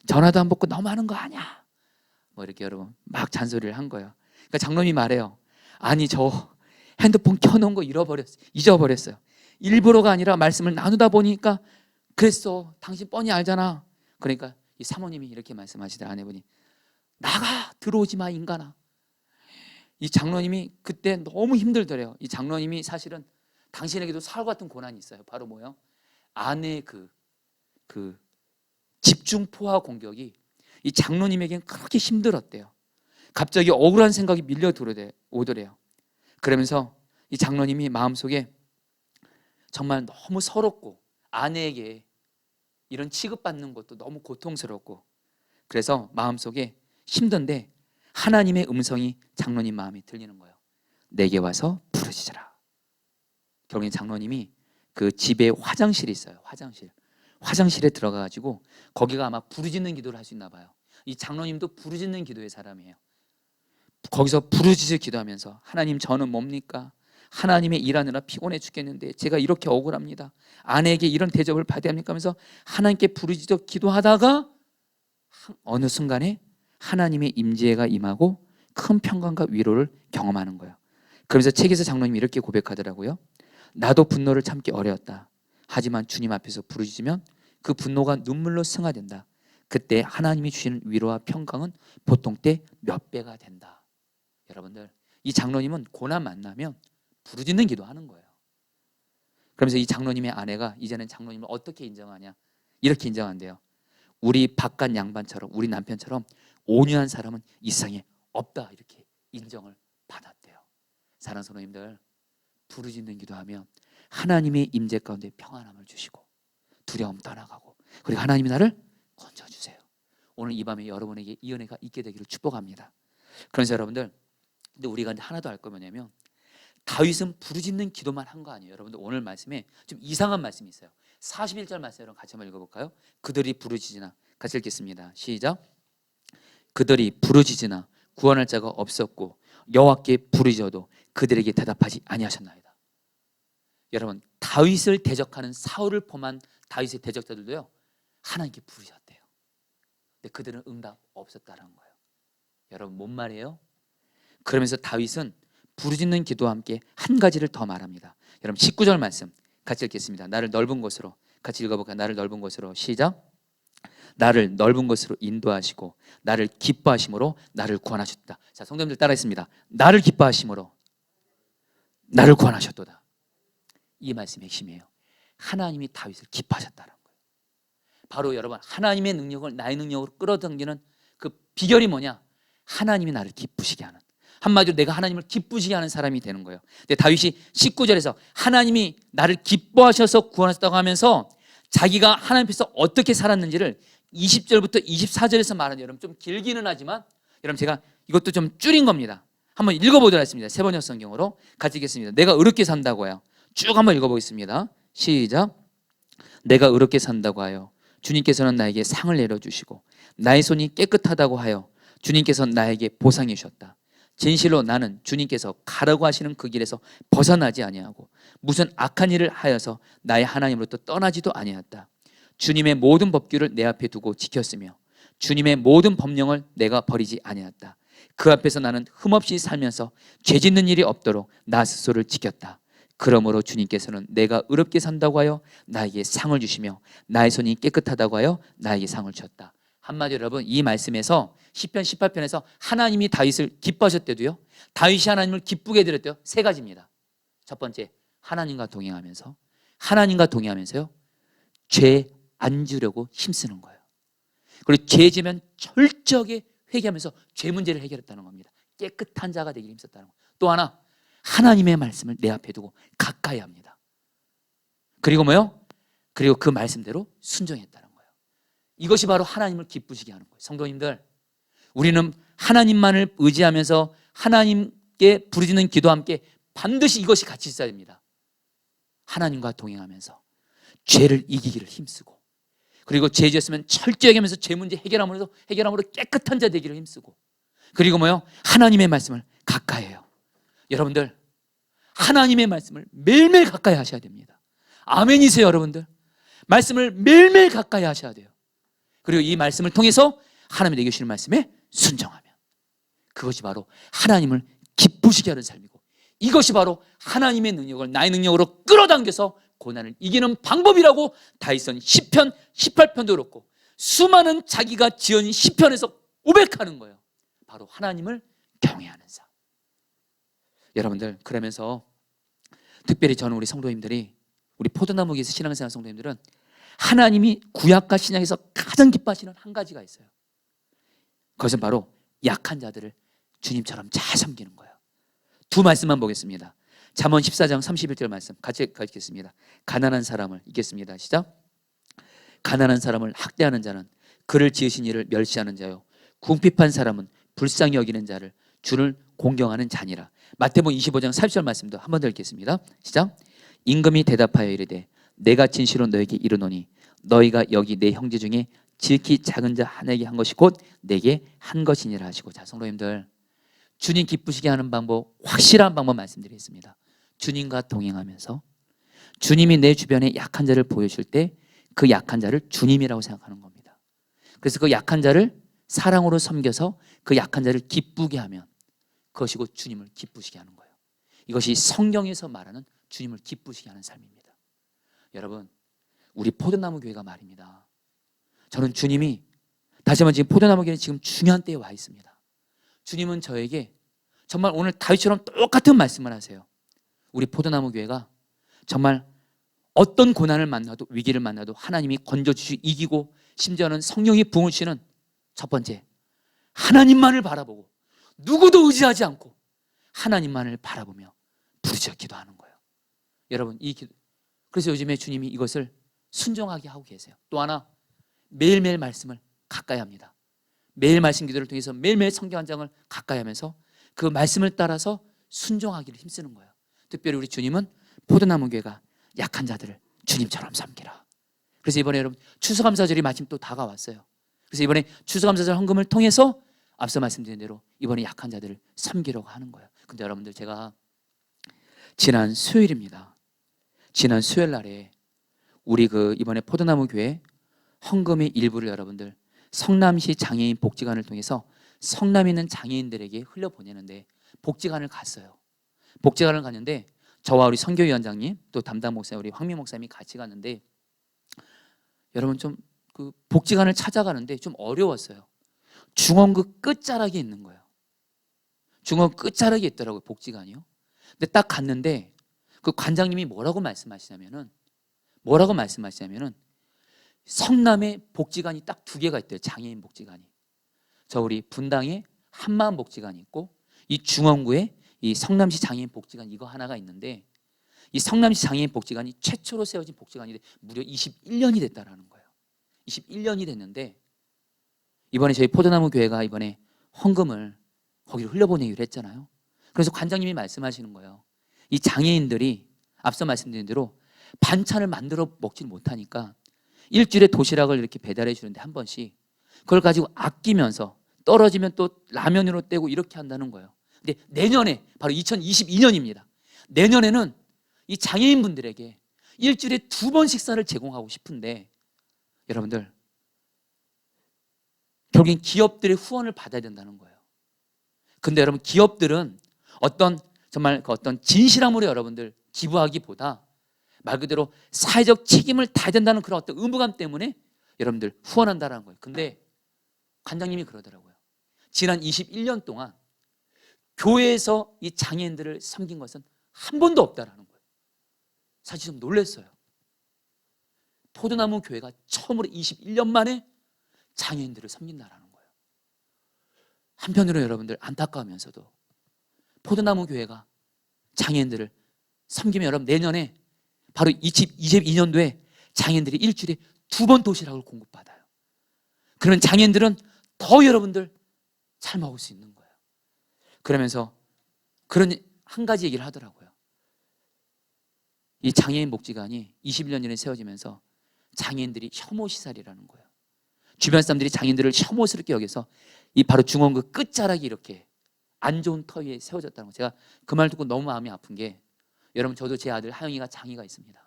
전화도 안 받고 너무 하는 거 아니야. 뭐 이렇게 여러분 막 잔소리를 한 거예요. 그러니까 장로님이 말해요. 아니 저 핸드폰 켜놓은 거 잊어버렸어요. 일부러가 아니라 말씀을 나누다 보니까 그랬어. 당신 뻔히 알잖아. 그러니까 이 사모님이 이렇게 말씀하시더라. 아내분이 나가 들어오지 마 인간아. 이 장로님이 그때 너무 힘들더래요. 이 장로님이 사실은 당신에게도 사흘 같은 고난이 있어요. 바로 뭐예요? 아내의 그 집중포화 공격이 이 장로님에겐 그렇게 힘들었대요. 갑자기 억울한 생각이 밀려 오더래요. 그러면서 이 장로님이 마음속에 정말 너무 서럽고 아내에게 이런 취급받는 것도 너무 고통스럽고 그래서 마음속에 힘든데 하나님의 음성이 장로님 마음에 들리는 거예요. 내게 와서 부르짖으라. 결국엔 장로님이 그 집에 화장실이 있어요. 화장실에 들어가가지고 거기가 아마 부르짖는 기도를 할 수 있나 봐요. 이 장로님도 부르짖는 기도의 사람이에요. 거기서 부르짖어 기도하면서 하나님 저는 뭡니까? 하나님의 일하느라 피곤해 죽겠는데 제가 이렇게 억울합니다. 아내에게 이런 대접을 받아야 합니까? 하면서 하나님께 부르짖어 기도하다가 어느 순간에 하나님의 임재가 임하고 큰 평강과 위로를 경험하는 거예요. 그러면서 책에서 장로님이 이렇게 고백하더라고요. 나도 분노를 참기 어려웠다. 하지만 주님 앞에서 부르짖으면 그 분노가 눈물로 승화된다. 그때 하나님이 주시는 위로와 평강은 보통 때 몇 배가 된다. 여러분들 이 장로님은 고난 만나면 부르짖는 기도하는 거예요. 그러면서 이 장로님의 아내가 이제는 장로님을 어떻게 인정하냐? 이렇게 인정한대요. 우리 바깥 양반처럼 우리 남편처럼 온유한 사람은 이 세상에 없다. 이렇게 인정을 받았대요. 사랑하는 성도님들 부르짖는 기도하면 하나님의 임재 가운데 평안함을 주시고 두려움 떠나가고 그리고 하나님이 나를 건져주세요. 오늘 이 밤에 여러분에게 이 은혜가 있게 되기를 축복합니다. 그래서 여러분들 근데 우리가 하나도 알 거 뭐냐면 다윗은 부르짖는 기도만 한 거 아니에요. 여러분들 오늘 말씀에 좀 이상한 말씀이 있어요. 41절 말씀 여러분 같이 한번 읽어볼까요? 그들이 부르짖으나 같이 읽겠습니다. 시작. 그들이 부르짖으나 구원할 자가 없었고 여호와께 부르짖어도 그들에게 대답하지 아니하셨나이다. 여러분 다윗을 대적하는 사울을 포함한 다윗의 대적자들도요 하나님께 부르짖었대요. 근데 그들은 응답 없었다는 거예요. 여러분 뭔 말이에요? 그러면서 다윗은 부르짖는 기도와 함께 한 가지를 더 말합니다. 여러분 19절 말씀 같이 읽겠습니다. 나를 넓은 곳으로 같이 읽어볼까요? 나를 넓은 곳으로 시작. 나를 넓은 곳으로 인도하시고 나를 기뻐하심으로 나를 구원하셨다. 자 성도님들 따라했습니다. 나를 기뻐하심으로 나를 구원하셨도다. 이 말씀의 핵심이에요. 하나님이 다윗을 기뻐하셨다는 거예요. 바로 여러분 하나님의 능력을 나의 능력으로 끌어당기는 그 비결이 뭐냐? 하나님이 나를 기쁘시게 하는, 한마디로 내가 하나님을 기쁘시게 하는 사람이 되는 거예요. 근데 다윗이 19절에서 하나님이 나를 기뻐하셔서 구원하셨다고 하면서 자기가 하나님 앞에서 어떻게 살았는지를 20절부터 24절에서 말하는, 여러분 좀 길기는 하지만 여러분 제가 이것도 좀 줄인 겁니다. 한번 읽어보도록 하겠습니다. 세번역 성경으로 같이 읽겠습니다. 내가 의롭게 산다고 하여, 쭉 한번 읽어보겠습니다. 시작. 내가 의롭게 산다고 하여 주님께서는 나에게 상을 내려주시고 나의 손이 깨끗하다고 하여 주님께서 나에게 보상해 주셨다. 진실로 나는 주님께서 가라고 하시는 그 길에서 벗어나지 아니하고 무슨 악한 일을 하여서 나의 하나님으로부터 떠나지도 아니하였다. 주님의 모든 법규를 내 앞에 두고 지켰으며 주님의 모든 법령을 내가 버리지 아니하였다. 그 앞에서 나는 흠없이 살면서 죄 짓는 일이 없도록 나 스스로를 지켰다. 그러므로 주님께서는 내가 의롭게 산다고 하여 나에게 상을 주시며 나의 손이 깨끗하다고 하여 나에게 상을 주셨다. 한마디로 여러분 이 말씀에서 시편 18편에서 하나님이 다윗을 기뻐하셨대도요, 다윗이 하나님을 기쁘게 해드렸대요. 세 가지입니다. 첫 번째, 하나님과 동행하면서요 죄 안 지으려고 힘쓰는 거예요. 그리고 죄 지면 철저하게 회개하면서 죄 문제를 해결했다는 겁니다. 깨끗한 자가 되기를 힘썼다는 거예요. 또 하나, 하나님의 말씀을 내 앞에 두고 가까이 합니다. 그리고 뭐요? 그리고 그 말씀대로 순종했다는 거예요. 이것이 바로 하나님을 기쁘시게 하는 거예요. 성도님들, 우리는 하나님만을 의지하면서 하나님께 부르짖는 기도와 함께 반드시 이것이 같이 있어야 됩니다. 하나님과 동행하면서 죄를 이기기를 힘쓰고, 그리고 죄 지었으면 철저하게 하면서 죄 문제 해결함으로 깨끗한 자 되기를 힘쓰고, 그리고 뭐요? 하나님의 말씀을 가까이 해요. 여러분들 하나님의 말씀을 매일매일 가까이 하셔야 됩니다. 아멘이세요, 여러분들? 말씀을 매일매일 가까이 하셔야 돼요. 그리고 이 말씀을 통해서 하나님이 내게 주시는 말씀에 순종하면 그것이 바로 하나님을 기쁘시게 하는 삶이고, 이것이 바로 하나님의 능력을 나의 능력으로 끌어당겨서 고난을 이기는 방법이라고 다윗은 시편 18편도 그렇고 수많은 자기가 지은 시편에서 고백하는 거예요. 바로 하나님을 경외하는 삶. 여러분들, 그러면서 특별히 저는 우리 성도님들이, 우리 포도나무에서 신앙생활 성도님들은 하나님이 구약과 신약에서 가장 기뻐하시는 한 가지가 있어요. 그것은 바로 약한 자들을 주님처럼 잘 섬기는 거예요. 두 말씀만 보겠습니다. 잠언 14장 31절 말씀 같이 읽겠습니다. 가난한 사람을, 읽겠습니다. 시작. 가난한 사람을 학대하는 자는 그를 지으신 이를 멸시하는 자요, 궁핍한 사람은 불쌍히 여기는 자를 주를 공경하는 자니라. 마태복음 25장 40절 말씀도 한 번 더 읽겠습니다. 시작. 임금이 대답하여 이르되 내가 진실로 너에게 이르노니 너희가 여기 내 형제 중에 지극히 작은 자 하나에게 한 것이 곧 내게 한 것이니라 하시고. 자, 성도님들, 주님 기쁘시게 하는 방법, 확실한 방법 말씀드리겠습니다. 주님과 동행하면서 주님이 내 주변에 약한 자를 보여줄 때 그 약한 자를 주님이라고 생각하는 겁니다. 그래서 그 약한 자를 사랑으로 섬겨서 그 약한 자를 기쁘게 하면 그것이 곧 주님을 기쁘시게 하는 거예요. 이것이 성경에서 말하는 주님을 기쁘시게 하는 삶입니다. 여러분, 우리 포도나무 교회가 말입니다. 저는 주님이, 다시 한번 지금 포도나무 교회는 지금 중요한 때에 와 있습니다. 주님은 저에게 정말 오늘 다윗처럼 똑같은 말씀을 하세요. 우리 포도나무 교회가 정말 어떤 고난을 만나도, 위기를 만나도 하나님이 건져주시고 이기고, 심지어는 성령이 부흥을 주시는, 첫 번째, 하나님만을 바라보고 누구도 의지하지 않고 하나님만을 바라보며 부르짖어 기도하는 거예요. 여러분, 그래서 요즘에 주님이 이것을 순종하게 하고 계세요. 또 하나, 매일매일 말씀을 가까이 합니다. 매일 말씀 기도를 통해서 매일매일 성경 한 장을 가까이 하면서 그 말씀을 따라서 순종하기를 힘쓰는 거예요. 특별히 우리 주님은 포도나무 교회가 약한 자들을 주님처럼 섬기라. 그래서 이번에 여러분 추수감사절이 마침 또 다가왔어요. 그래서 이번에 추수감사절 헌금을 통해서 앞서 말씀드린 대로 이번에 약한 자들을 섬기려고 하는 거예요. 근데 여러분들, 제가 지난 수요일입니다. 지난 수요일 날에 우리 이번에 포도나무 교회 헌금의 일부를 여러분들 성남시 장애인 복지관을 통해서 성남에 있는 장애인들에게 흘려보내는데 복지관을 갔어요. 복지관을 갔는데 저와 우리 선교위원장님 또 담당 목사님 우리 황미 목사님이 같이 갔는데, 여러분 좀 그 복지관을 찾아가는데 좀 어려웠어요. 중원구 끝자락에 있는 거예요. 중원 끝자락에 있더라고요, 복지관이요. 근데 딱 갔는데 그 관장님이 뭐라고 말씀하시냐면은 성남에 복지관이 딱 두 개가 있대요. 장애인 복지관이. 저 우리 분당에 한마음 복지관이 있고 이 중원구에 이 성남시 장애인 복지관 이거 하나가 있는데, 이 성남시 장애인 복지관이 최초로 세워진 복지관이 무려 21년이 됐다라는 거예요. 21년이 됐는데 이번에 저희 포도나무 교회가 이번에 헌금을 거기로 흘려보내기로 했잖아요. 그래서 관장님이 말씀하시는 거예요. 이 장애인들이 앞서 말씀드린 대로 반찬을 만들어 먹지 못하니까 일주일에 도시락을 이렇게 배달해 주는데 한 번씩 그걸 가지고 아끼면서 떨어지면 또 라면으로 떼고 이렇게 한다는 거예요. 근데 내년에 바로 2022년입니다. 내년에는 이 장애인분들에게 일주일에 2번 식사를 제공하고 싶은데, 여러분들 결국엔 기업들의 후원을 받아야 된다는 거예요. 근데 여러분, 기업들은 정말 어떤 진실함으로 여러분들 기부하기보다 말 그대로 사회적 책임을 다해야 된다는 그런 어떤 의무감 때문에 여러분들 후원한다는 거예요. 근데 관장님이 그러더라고요. 지난 21년 동안 교회에서 이 장애인들을 섬긴 것은 한 번도 없다라는 거예요. 사실 좀 놀랐어요. 포도나무 교회가 처음으로 21년 만에 장애인들을 섬긴다라는 거예요. 한편으로 여러분들 안타까우면서도 포도나무 교회가 장애인들을 섬기면 여러분 내년에 바로 2022년도에 장애인들이 일주일에 2번 도시락을 공급받아요. 그러면 장애인들은 더 여러분들 잘 먹을 수 있는 거예요. 그러면서 그런 한 가지 얘기를 하더라고요. 이 장애인 복지관이 21년 전에 세워지면서 장애인들이 혐오시살이라는 거예요. 주변 사람들이 장애인들을 혐오스럽게 여겨서 이 바로 중원구 끝자락이 이렇게 안 좋은 터 위에 세워졌다는 거예요. 제가 그 말 듣고 너무 마음이 아픈 게, 여러분 저도 제 아들 하영이가 장애가 있습니다.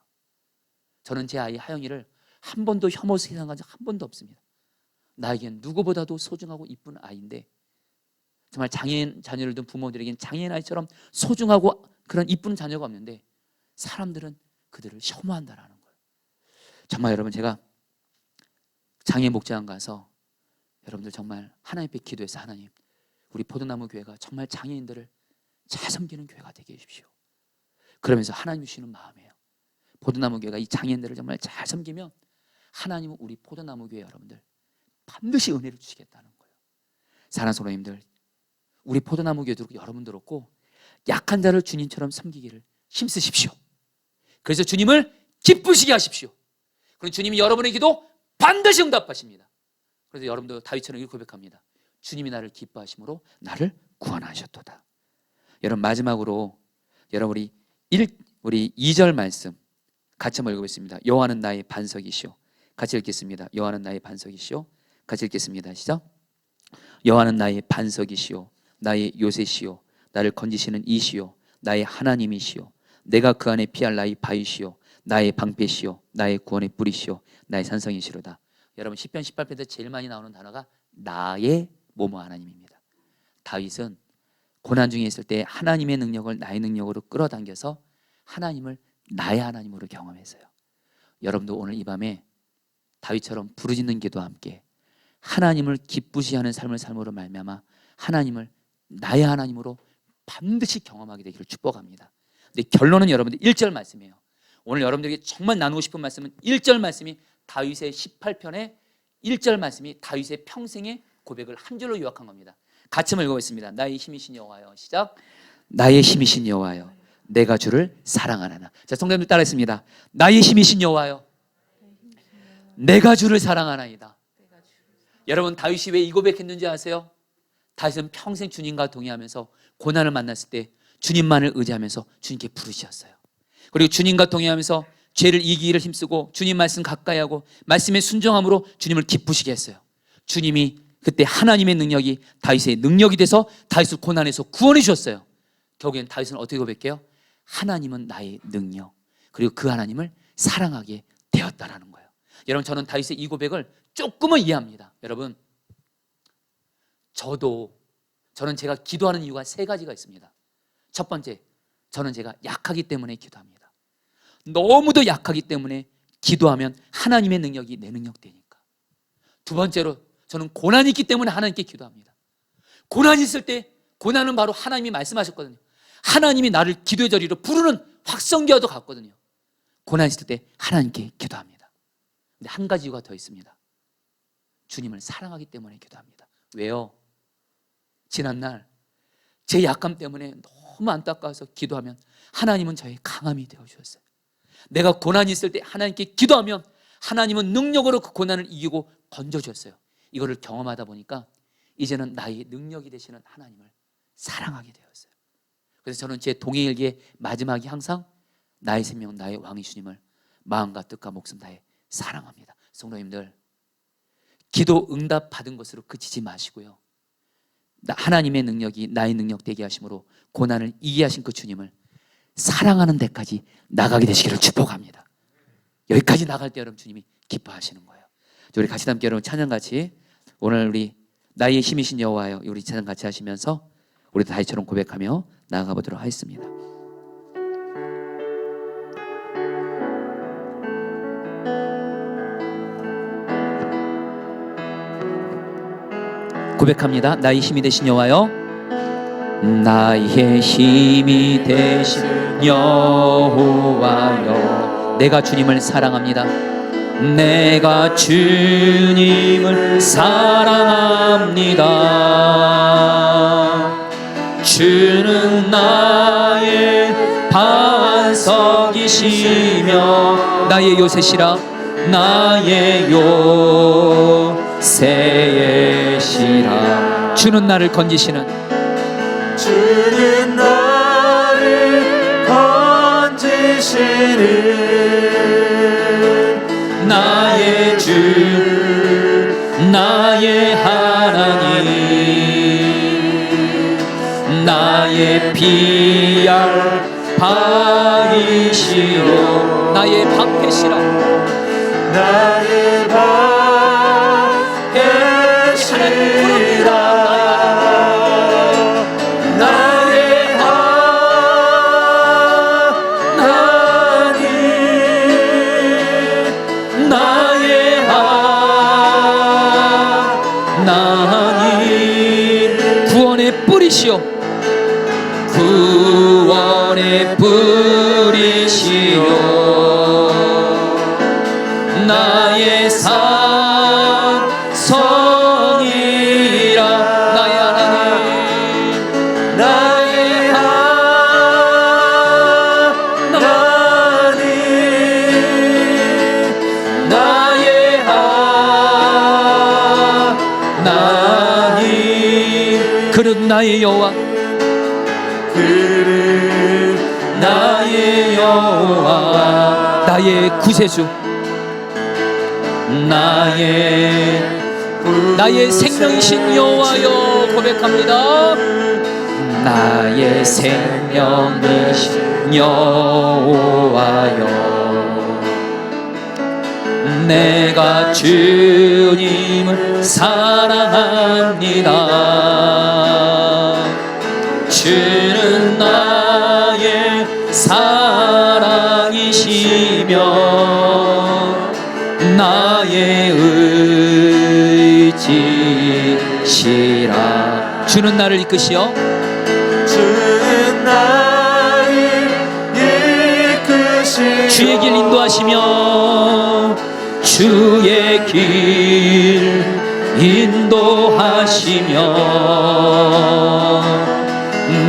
저는 제 아이 하영이를 한 번도 혐오 생각한 적 한 번도 없습니다. 나에겐 누구보다도 소중하고 이쁜 아이인데, 정말 장애인 자녀를 둔 부모들에겐 장애인 아이처럼 소중하고 그런 이쁜 자녀가 없는데 사람들은 그들을 혐오한다라는 거예요. 정말 여러분, 제가 장애 목장에 가서 여러분들 정말 하나님 앞에 기도해서, 하나님, 우리 포도나무 교회가 정말 장애인들을 잘 섬기는 교회가 되게 해주십시오. 그러면서 하나님 주시는 마음이에요. 포도나무 교회가 이 장애인들을 정말 잘 섬기면 하나님은 우리 포도나무 교회 여러분들 반드시 은혜를 주시겠다는 거예요. 사랑하는 성도님들, 우리 포도나무 교회도 여러분들 없고 약한 자를 주님처럼 섬기기를 힘쓰십시오. 그래서 주님을 기쁘시게 하십시오. 그럼 주님이 여러분의 기도 반드시 응답하십니다. 그래서 여러분도 다윗처럼 이렇게 고백합니다. 주님이 나를 기뻐하심으로 나를 구원하셨도다. 여러분, 마지막으로 여러분 우리 2절 말씀 같이 한번 읽어보겠습니다. 여호와는 나의 반석이시오. 같이 읽겠습니다. 여호와는 나의 반석이시오. 같이 읽겠습니다. 시작. 여호와는 나의 반석이시오, 나의 요새시오, 나를 건지시는 이시오, 나의 하나님이시오, 내가 그 안에 피할 나의 바위시오, 나의 방패시오, 나의 구원의 뿌리시오, 나의 산성이시로다. 여러분, 시편 18편에서 제일 많이 나오는 단어가 나의 뭐뭐 하나님입니다. 다윗은 고난 중에 있을 때 하나님의 능력을 나의 능력으로 끌어당겨서 하나님을 나의 하나님으로 경험했어요. 여러분도 오늘 이 밤에 다윗처럼 부르짖는 기도와 함께 하나님을 기쁘시 하는 삶을 삶으로 말미암아 하나님을 나의 하나님으로 반드시 경험하게 되기를 축복합니다. 근데 결론은 여러분들 1절 말씀이에요. 오늘 여러분들에게 정말 나누고 싶은 말씀은 1절 말씀이 다윗의 18편의 1절 말씀이 다윗의 평생의 고백을 한 줄로 요약한 겁니다. 같이 한번 읽어보겠습니다. 나의 힘이신 여호와여. 시작. 나의 힘이신 여호와여, 내가 주를 사랑하나이다. 자, 성도님들 따라했습니다. 나의 힘이신 여호와여, 내가 주를 사랑하나이다. 여러분, 다윗이 왜 이 고백했는지 아세요? 다윗은 평생 주님과 동행하면서 고난을 만났을 때 주님만을 의지하면서 주님께 부르셨어요. 그리고 주님과 동행하면서 죄를 이기기를 힘쓰고 주님 말씀 가까이 하고 말씀에 순종함으로 주님을 기쁘시게 했어요. 주님이 그때 하나님의 능력이 다윗의 능력이 돼서 다윗을 고난에서 구원해 주셨어요. 결국엔 다윗은 어떻게 고백해요? 하나님은 나의 능력, 그리고 그 하나님을 사랑하게 되었다라는 거예요. 여러분, 저는 다윗의 이 고백을 조금은 이해합니다. 여러분, 저는 제가 기도하는 이유가 3가지가 있습니다. 첫 번째, 저는 제가 약하기 때문에 기도합니다. 너무도 약하기 때문에 기도하면 하나님의 능력이 내 능력 되니까. 두 번째로, 저는 고난이 있기 때문에 하나님께 기도합니다. 고난이 있을 때, 고난은 바로 하나님이 말씀하셨거든요. 하나님이 나를 기도의 자리로 부르는 확성기와도 같거든요. 고난이 있을 때 하나님께 기도합니다. 근데 한 가지 이유가 더 있습니다. 주님을 사랑하기 때문에 기도합니다. 왜요? 지난날 제 약함 때문에 너무 안타까워서 기도하면 하나님은 저의 강함이 되어주셨어요. 내가 고난이 있을 때 하나님께 기도하면 하나님은 능력으로 그 고난을 이기고 건져주셨어요. 이거를 경험하다 보니까 이제는 나의 능력이 되시는 하나님을 사랑하게 되었어요. 그래서 저는 제 동행일기의 마지막이 항상 나의 생명, 나의 왕이 주님을 마음과 뜻과 목숨 다해 사랑합니다. 성도님들, 기도 응답 받은 것으로 그치지 마시고요, 하나님의 능력이 나의 능력 되게 하심으로 고난을 이기게 하신 그 주님을 사랑하는 데까지 나가게 되시기를 축복합니다. 여기까지 나갈 때 여러분 주님이 기뻐하시는 거예요. 우리 같이 함께 여러분 찬양 같이, 오늘 우리 나의 힘이신 여호와여, 우리 찬양 같이 하시면서 우리 다윗처럼 고백하며 나아가 보도록 하겠습니다. 고백합니다. 나의 힘이 되신 여호와여, 나의 힘이 되신 여호와여, 내가 주님을 사랑합니다. 내가 주님을 사랑합니다. 주는 나의 반석이시며 나의 요새시라, 나의 요새시라. 주는 나를 건지시는, 주는 나를 건지시는 나의 주, 나의 하나님, 나의 피할 바위시오, 나의 방패시라. 나니 구원의 뿌리시오 구원의 뿌리시오 나의 산성이라 나의 하나님 나의 하나님 나의 하나님 그릇 나의 여호와 그릇 나의 여호와 나의 구세주 나의 생명이신 여호와여 고백합니다. 나의 생명이신 여호와여 내가 주님을 사랑합니다. 주는 나의 사랑이시며 나의 의지시라 주는 나를 이끄시어 주는 나를 이끄시며 주의 길 인도하시며 주의 길 인도하시며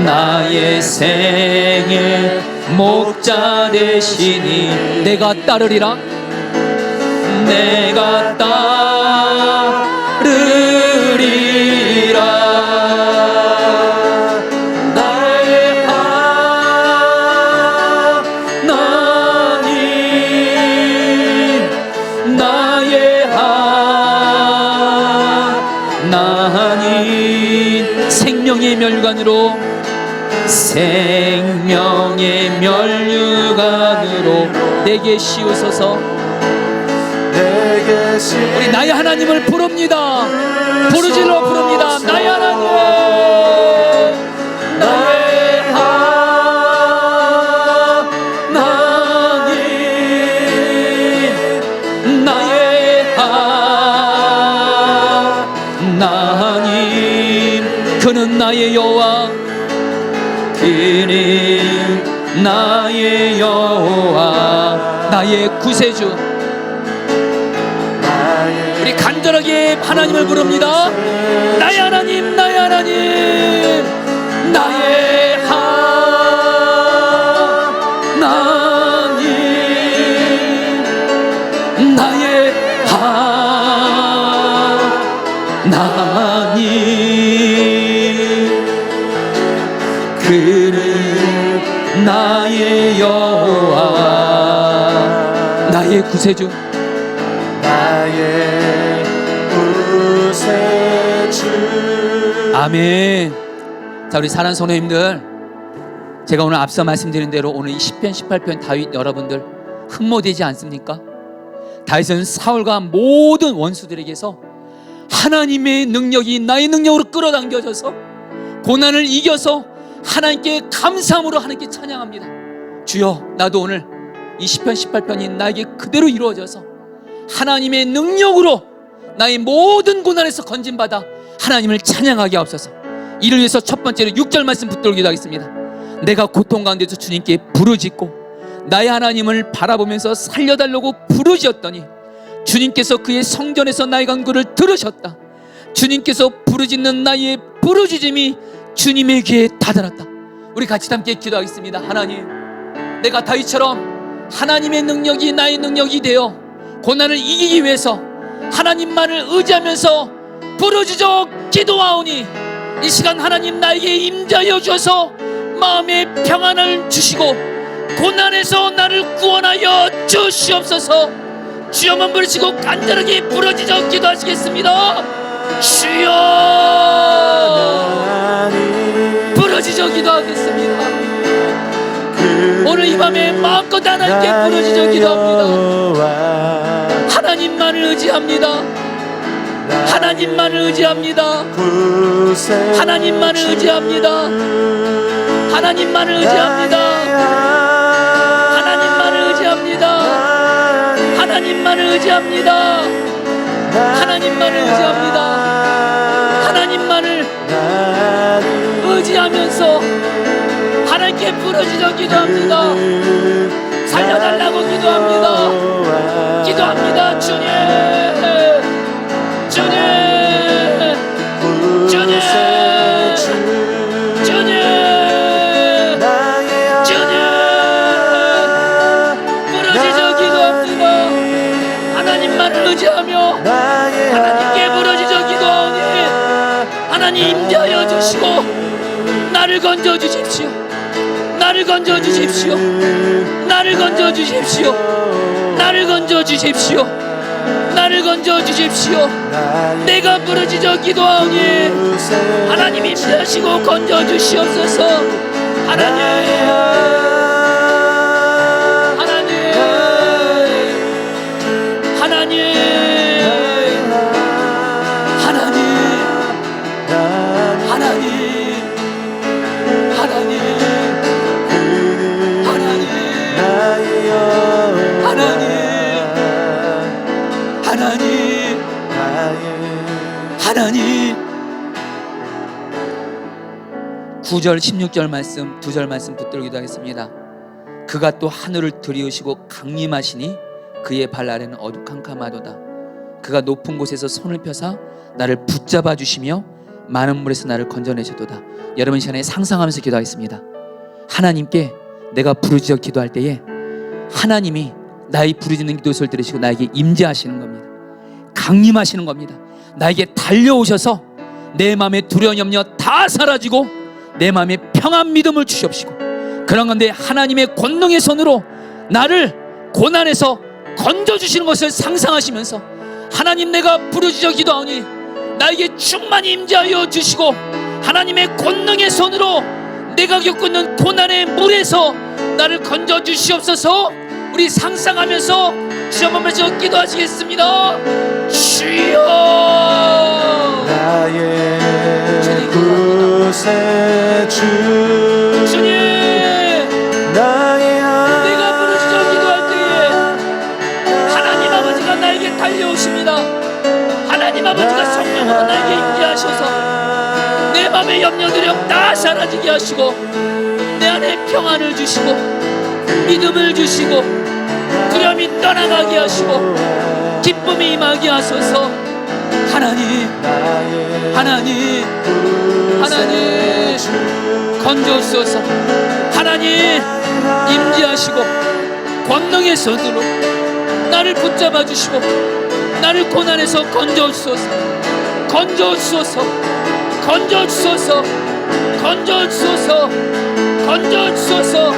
나의 생의 목자 되시니 내가 따르리라 내가 따르리라 나의 하나님 나의 하나님 생명의 멸관으로 내게 씌우소서 우리 나의 하나님을 부릅니다. 부르짖어 부릅니다. 나의 하나님 나의 하나님 나의 하나님 그는 나의 여호와 그는 나의 여호와 나의 구세주 우리 간절하게 하나님을 부릅니다. 나의 하나님 나의 하나님 나의 하나님 나의 하나님 그는 나의 여호와 나의 구세주 나의 구세주 아멘. 자 우리 사랑하는 성도님들 제가 오늘 앞서 말씀드린 대로 오늘 이 시편 18편 다윗 여러분들 흠모되지 않습니까? 다윗은 사울과 모든 원수들에게서 하나님의 능력이 나의 능력으로 끌어당겨져서 고난을 이겨서 하나님께 감사함으로 하나님께 찬양합니다. 주여 나도 오늘 이 시편 18편이 나에게 그대로 이루어져서 하나님의 능력으로 나의 모든 고난에서 건진받아 하나님을 찬양하게 하옵소서. 이를 위해서 첫 번째로 6절 말씀 붙들기도 하겠습니다. 내가 고통 가운데서 주님께 부르짖고 나의 하나님을 바라보면서 살려달라고 부르짖었더니 주님께서 그의 성전에서 나의 간구를 들으셨다. 주님께서 부르짖는 나의 부르짖음이 주님의 귀에 다다랐다. 우리 같이 함께 기도하겠습니다. 하나님 내가 다윗처럼 하나님의 능력이 나의 능력이 되어 고난을 이기기 위해서 하나님만을 의지하면서 부르짖어 기도하오니 이 시간 하나님 나에게 임자여 주셔서 마음의 평안을 주시고 고난에서 나를 구원하여 주시옵소서. 주여만 부르시고 간절하게 부르짖어 기도하시겠습니다. 주여 부르짖어 기도하겠습니다. 오늘 이 밤에 마음껏 하나님께 부르짖어 기도합니다. 하나님만을 의지합니다. 하나님만을 의지합니다. 하나님만을 의지합니다. 하나님만을 의지합니다. 하나님만을 의지합니다. 하나님만을 의지합니다. 하나님만을 의지합니다. 부르짖어 기도합니다. 살려달라고 기도합니다. 기도합니다. 주님, 주님, 주님, 주님, 주님, 부르짖어 기도합니다. 하나님만을 의지하며 하나님께 부르짖어 기도하오니 하나님 임재하여 주시고 나를 건져 주십시오. 나를 건져 주십시오. 나를 건져 주십시오. 나를 건져 주십시오. 나를 건져 주십시오. 내가 부르짖어 기도하오니 하나님 임재하시고 건져 주시옵소서. 하나님, 하나님, 하나님, 하나님, 하나님, 하나님, 하나님. 9절 16절 말씀, 2절 말씀 붙들기도 하겠습니다. 그가 또 하늘을 들이우시고 강림하시니 그의 발 아래는 어두캄캄하도다. 그가 높은 곳에서 손을 펴사 나를 붙잡아 주시며 많은 물에서 나를 건져내셨도다. 여러분 시간에 상상하면서 기도하겠습니다. 하나님께 내가 부르짖어 기도할 때에 하나님이 나의 부르짖는 기도 소리를 들으시고 나에게 임재하시는 겁니다. 강림하시는 겁니다. 나에게 달려오셔서 내 마음의 두려움 염려 다 사라지고 내 마음에 평안 믿음을 주시옵시고 그런 건데 하나님의 권능의 손으로 나를 고난에서 건져주시는 것을 상상하시면서 하나님 내가 부르짖어 기도하오니 나에게 충만히 임재하여 주시고 하나님의 권능의 손으로 내가 겪고 있는 고난의 물에서 나를 건져 주시옵소서. 우리 상상하면서 시험하면서 기도하시겠습니다. 주여 나의 구세주 주님, 나의 내가 부르짖어 기도할 때에 하나님 아버지가 나에게 달려오십니다. 하나님 아버지가 성령으로 나에게 임재하셔서 내 맘의 염려두려움 다 사라지게 하시고 내 안에 평안을 주시고 믿음을 주시고 두려움이 떠나가게 하시고 기쁨이 임하게 하소서. 하나님, 하나님, 하나님 건져주소서. 하나님 임재하시고 권능의 손으로 나를 붙잡아 주시고 나를 고난에서 건져주소서. 건져주소서. 건져주소서. 건져주소서. 건져주소서.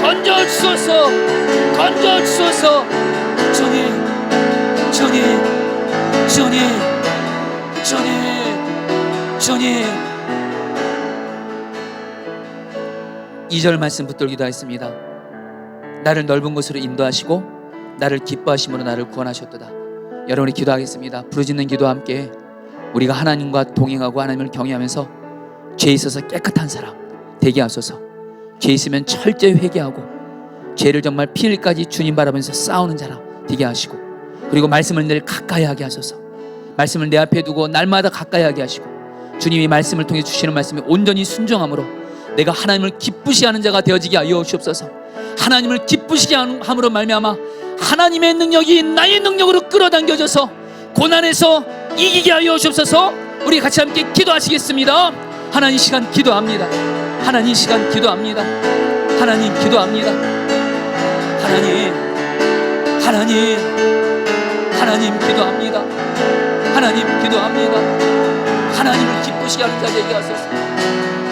건져주소서. 건져주소서. 주님, 주님, 주님, 주님, 주님. 2절 말씀 붙들기도 했습니다. 나를 넓은 곳으로 인도하시고 나를 기뻐하심으로 나를 구원하셨도다. 여러분이 기도하겠습니다. 부르짖는 기도와 함께 우리가 하나님과 동행하고 하나님을 경외하면서 죄에 있어서 깨끗한 사람 되게 하소서. 죄 있으면 철저히 회개하고 죄를 정말 피일까지 주님 바라보면서 싸우는 자라 되게 하시고 그리고 말씀을 늘 가까이 하게 하소서. 말씀을 내 앞에 두고 날마다 가까이 하게 하시고 주님이 말씀을 통해 주시는 말씀에 온전히 순종함으로 내가 하나님을 기쁘시게 하는 자가 되어지게 하여 주옵소서. 하나님을 기쁘시게 함으로 말미암아 하나님의 능력이 나의 능력으로 끌어당겨져서 고난에서 이기게 하여 주옵소서. 우리 같이 함께 기도하시겠습니다. 하나님 시간 기도합니다. 하나님 시간 기도합니다. 하나님 기도합니다. 하나님, 하나님, 하나님 기도합니다. 하나님 기도합니다. 하나님을 기쁘시게 하는 자 되게 하소서.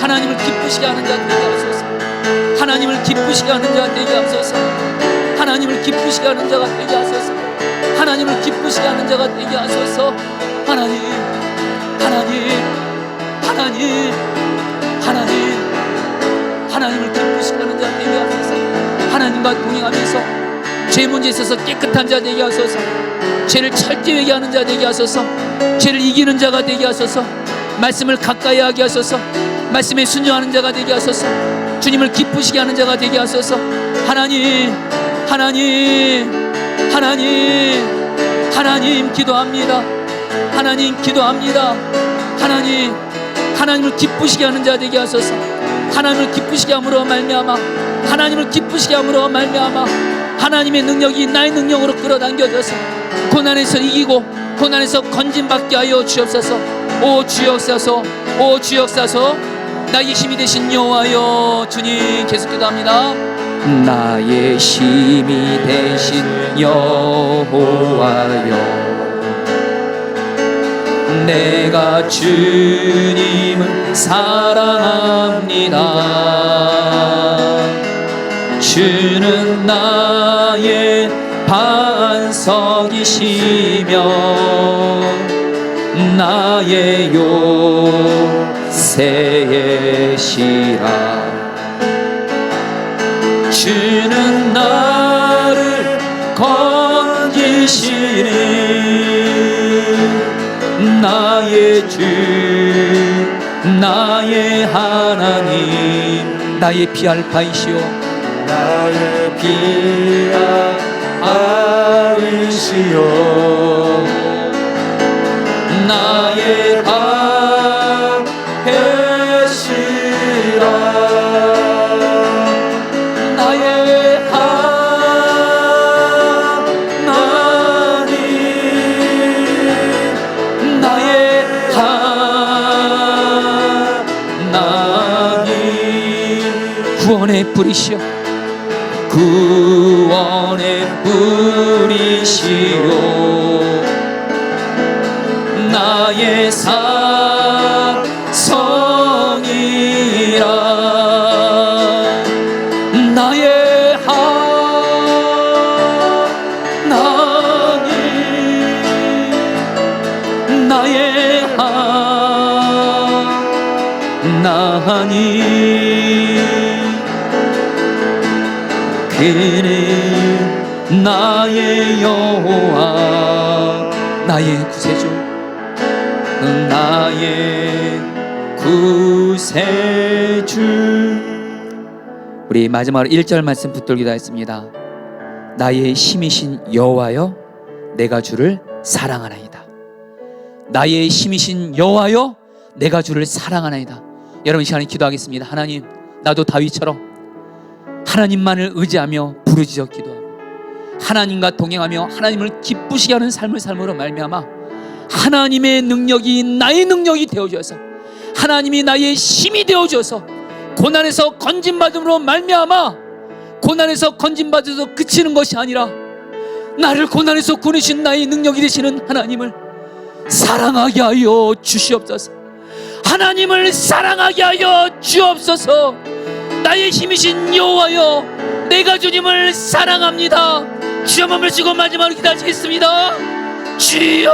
하나님을 기쁘시게 하는 자 되게 하소서. 하나님을 기쁘시게 하는 자 되게 하소서. 하나님을 기쁘시게 하는 자가 되게 하소서. 하나님을 기쁘시게 하는 자가 되게 하소서. 하나님, 하나님, 하나님, 하나님, 하나님을 기쁘시게 하는 자 되게 하소서. 하나님과 동행하면서 죄 문제에 있어서 깨끗한 자 되게 하소서. 죄를 철저하게 하는 자 되게 하소서. 죄를 이기는 자가 되게 하소서. 말씀을 가까이 하게 하소서. 말씀에 순종하는 자가 되게 하소서. 주님을 기쁘시게 하는 자가 되게 하소서. 하나님, 하나님, 하나님, 하나님 기도합니다. 하나님 기도합니다. 하나님, 하나님을 기쁘시게 하는 자 되게 하소서. 하나님을 기쁘시게 함으로 말미암아, 하나님을 기쁘시게 함으로 말미암아 하나님의 능력이 나의 능력으로 끌어당겨져서 고난에서 이기고 고난에서 건짐받게 하여 주옵소서. 오 주옵소서, 오 주옵소서. 나의 힘이 되신 여호와여, 주님 계속 기도합니다. 나의 힘이 되신 여호와여, 내가 주님을 사랑합니다. 주는 나의 반석이시며 나의 요새이시라. 주는 나를 건지시니 나의 주, 나의 하나님, 나의 피알파이시오, 나의 피알파이시오, 나의 방패시라. 나의 하나님, 나의 하나님, 구원의 뿌리시여, 구원의 뿌리시오, 나의 산성이라. 나의 하나님, 나의 하나님, 그는 나의 여호와, 나의 구세주, 나의 구세주. 우리 마지막으로 1절 말씀 붙들기도 했습니다. 나의 힘이신 여호와여, 내가 주를 사랑하나이다. 나의 힘이신 여호와여, 내가 주를 사랑하나이다. 여러분, 이 시간에 기도하겠습니다. 하나님, 나도 다윗처럼 하나님만을 의지하며 부르짖어 기도하고 하나님과 동행하며 하나님을 기쁘시게 하는 삶을 삶으로 말미암아 하나님의 능력이 나의 능력이 되어줘서, 하나님이 나의 힘이 되어줘서 고난에서 건짐받음으로 말미암아 고난에서 건짐받아서 그치는 것이 아니라 나를 고난에서 구원하신 나의 능력이 되시는 하나님을 사랑하게 하여 주시옵소서. 하나님을 사랑하게 하여 주옵소서. 나의 힘이신 여호와여, 내가 주님을 사랑합니다. 주여, 몸을 쥐고 마지막으로 기도하시겠습니다. 주여.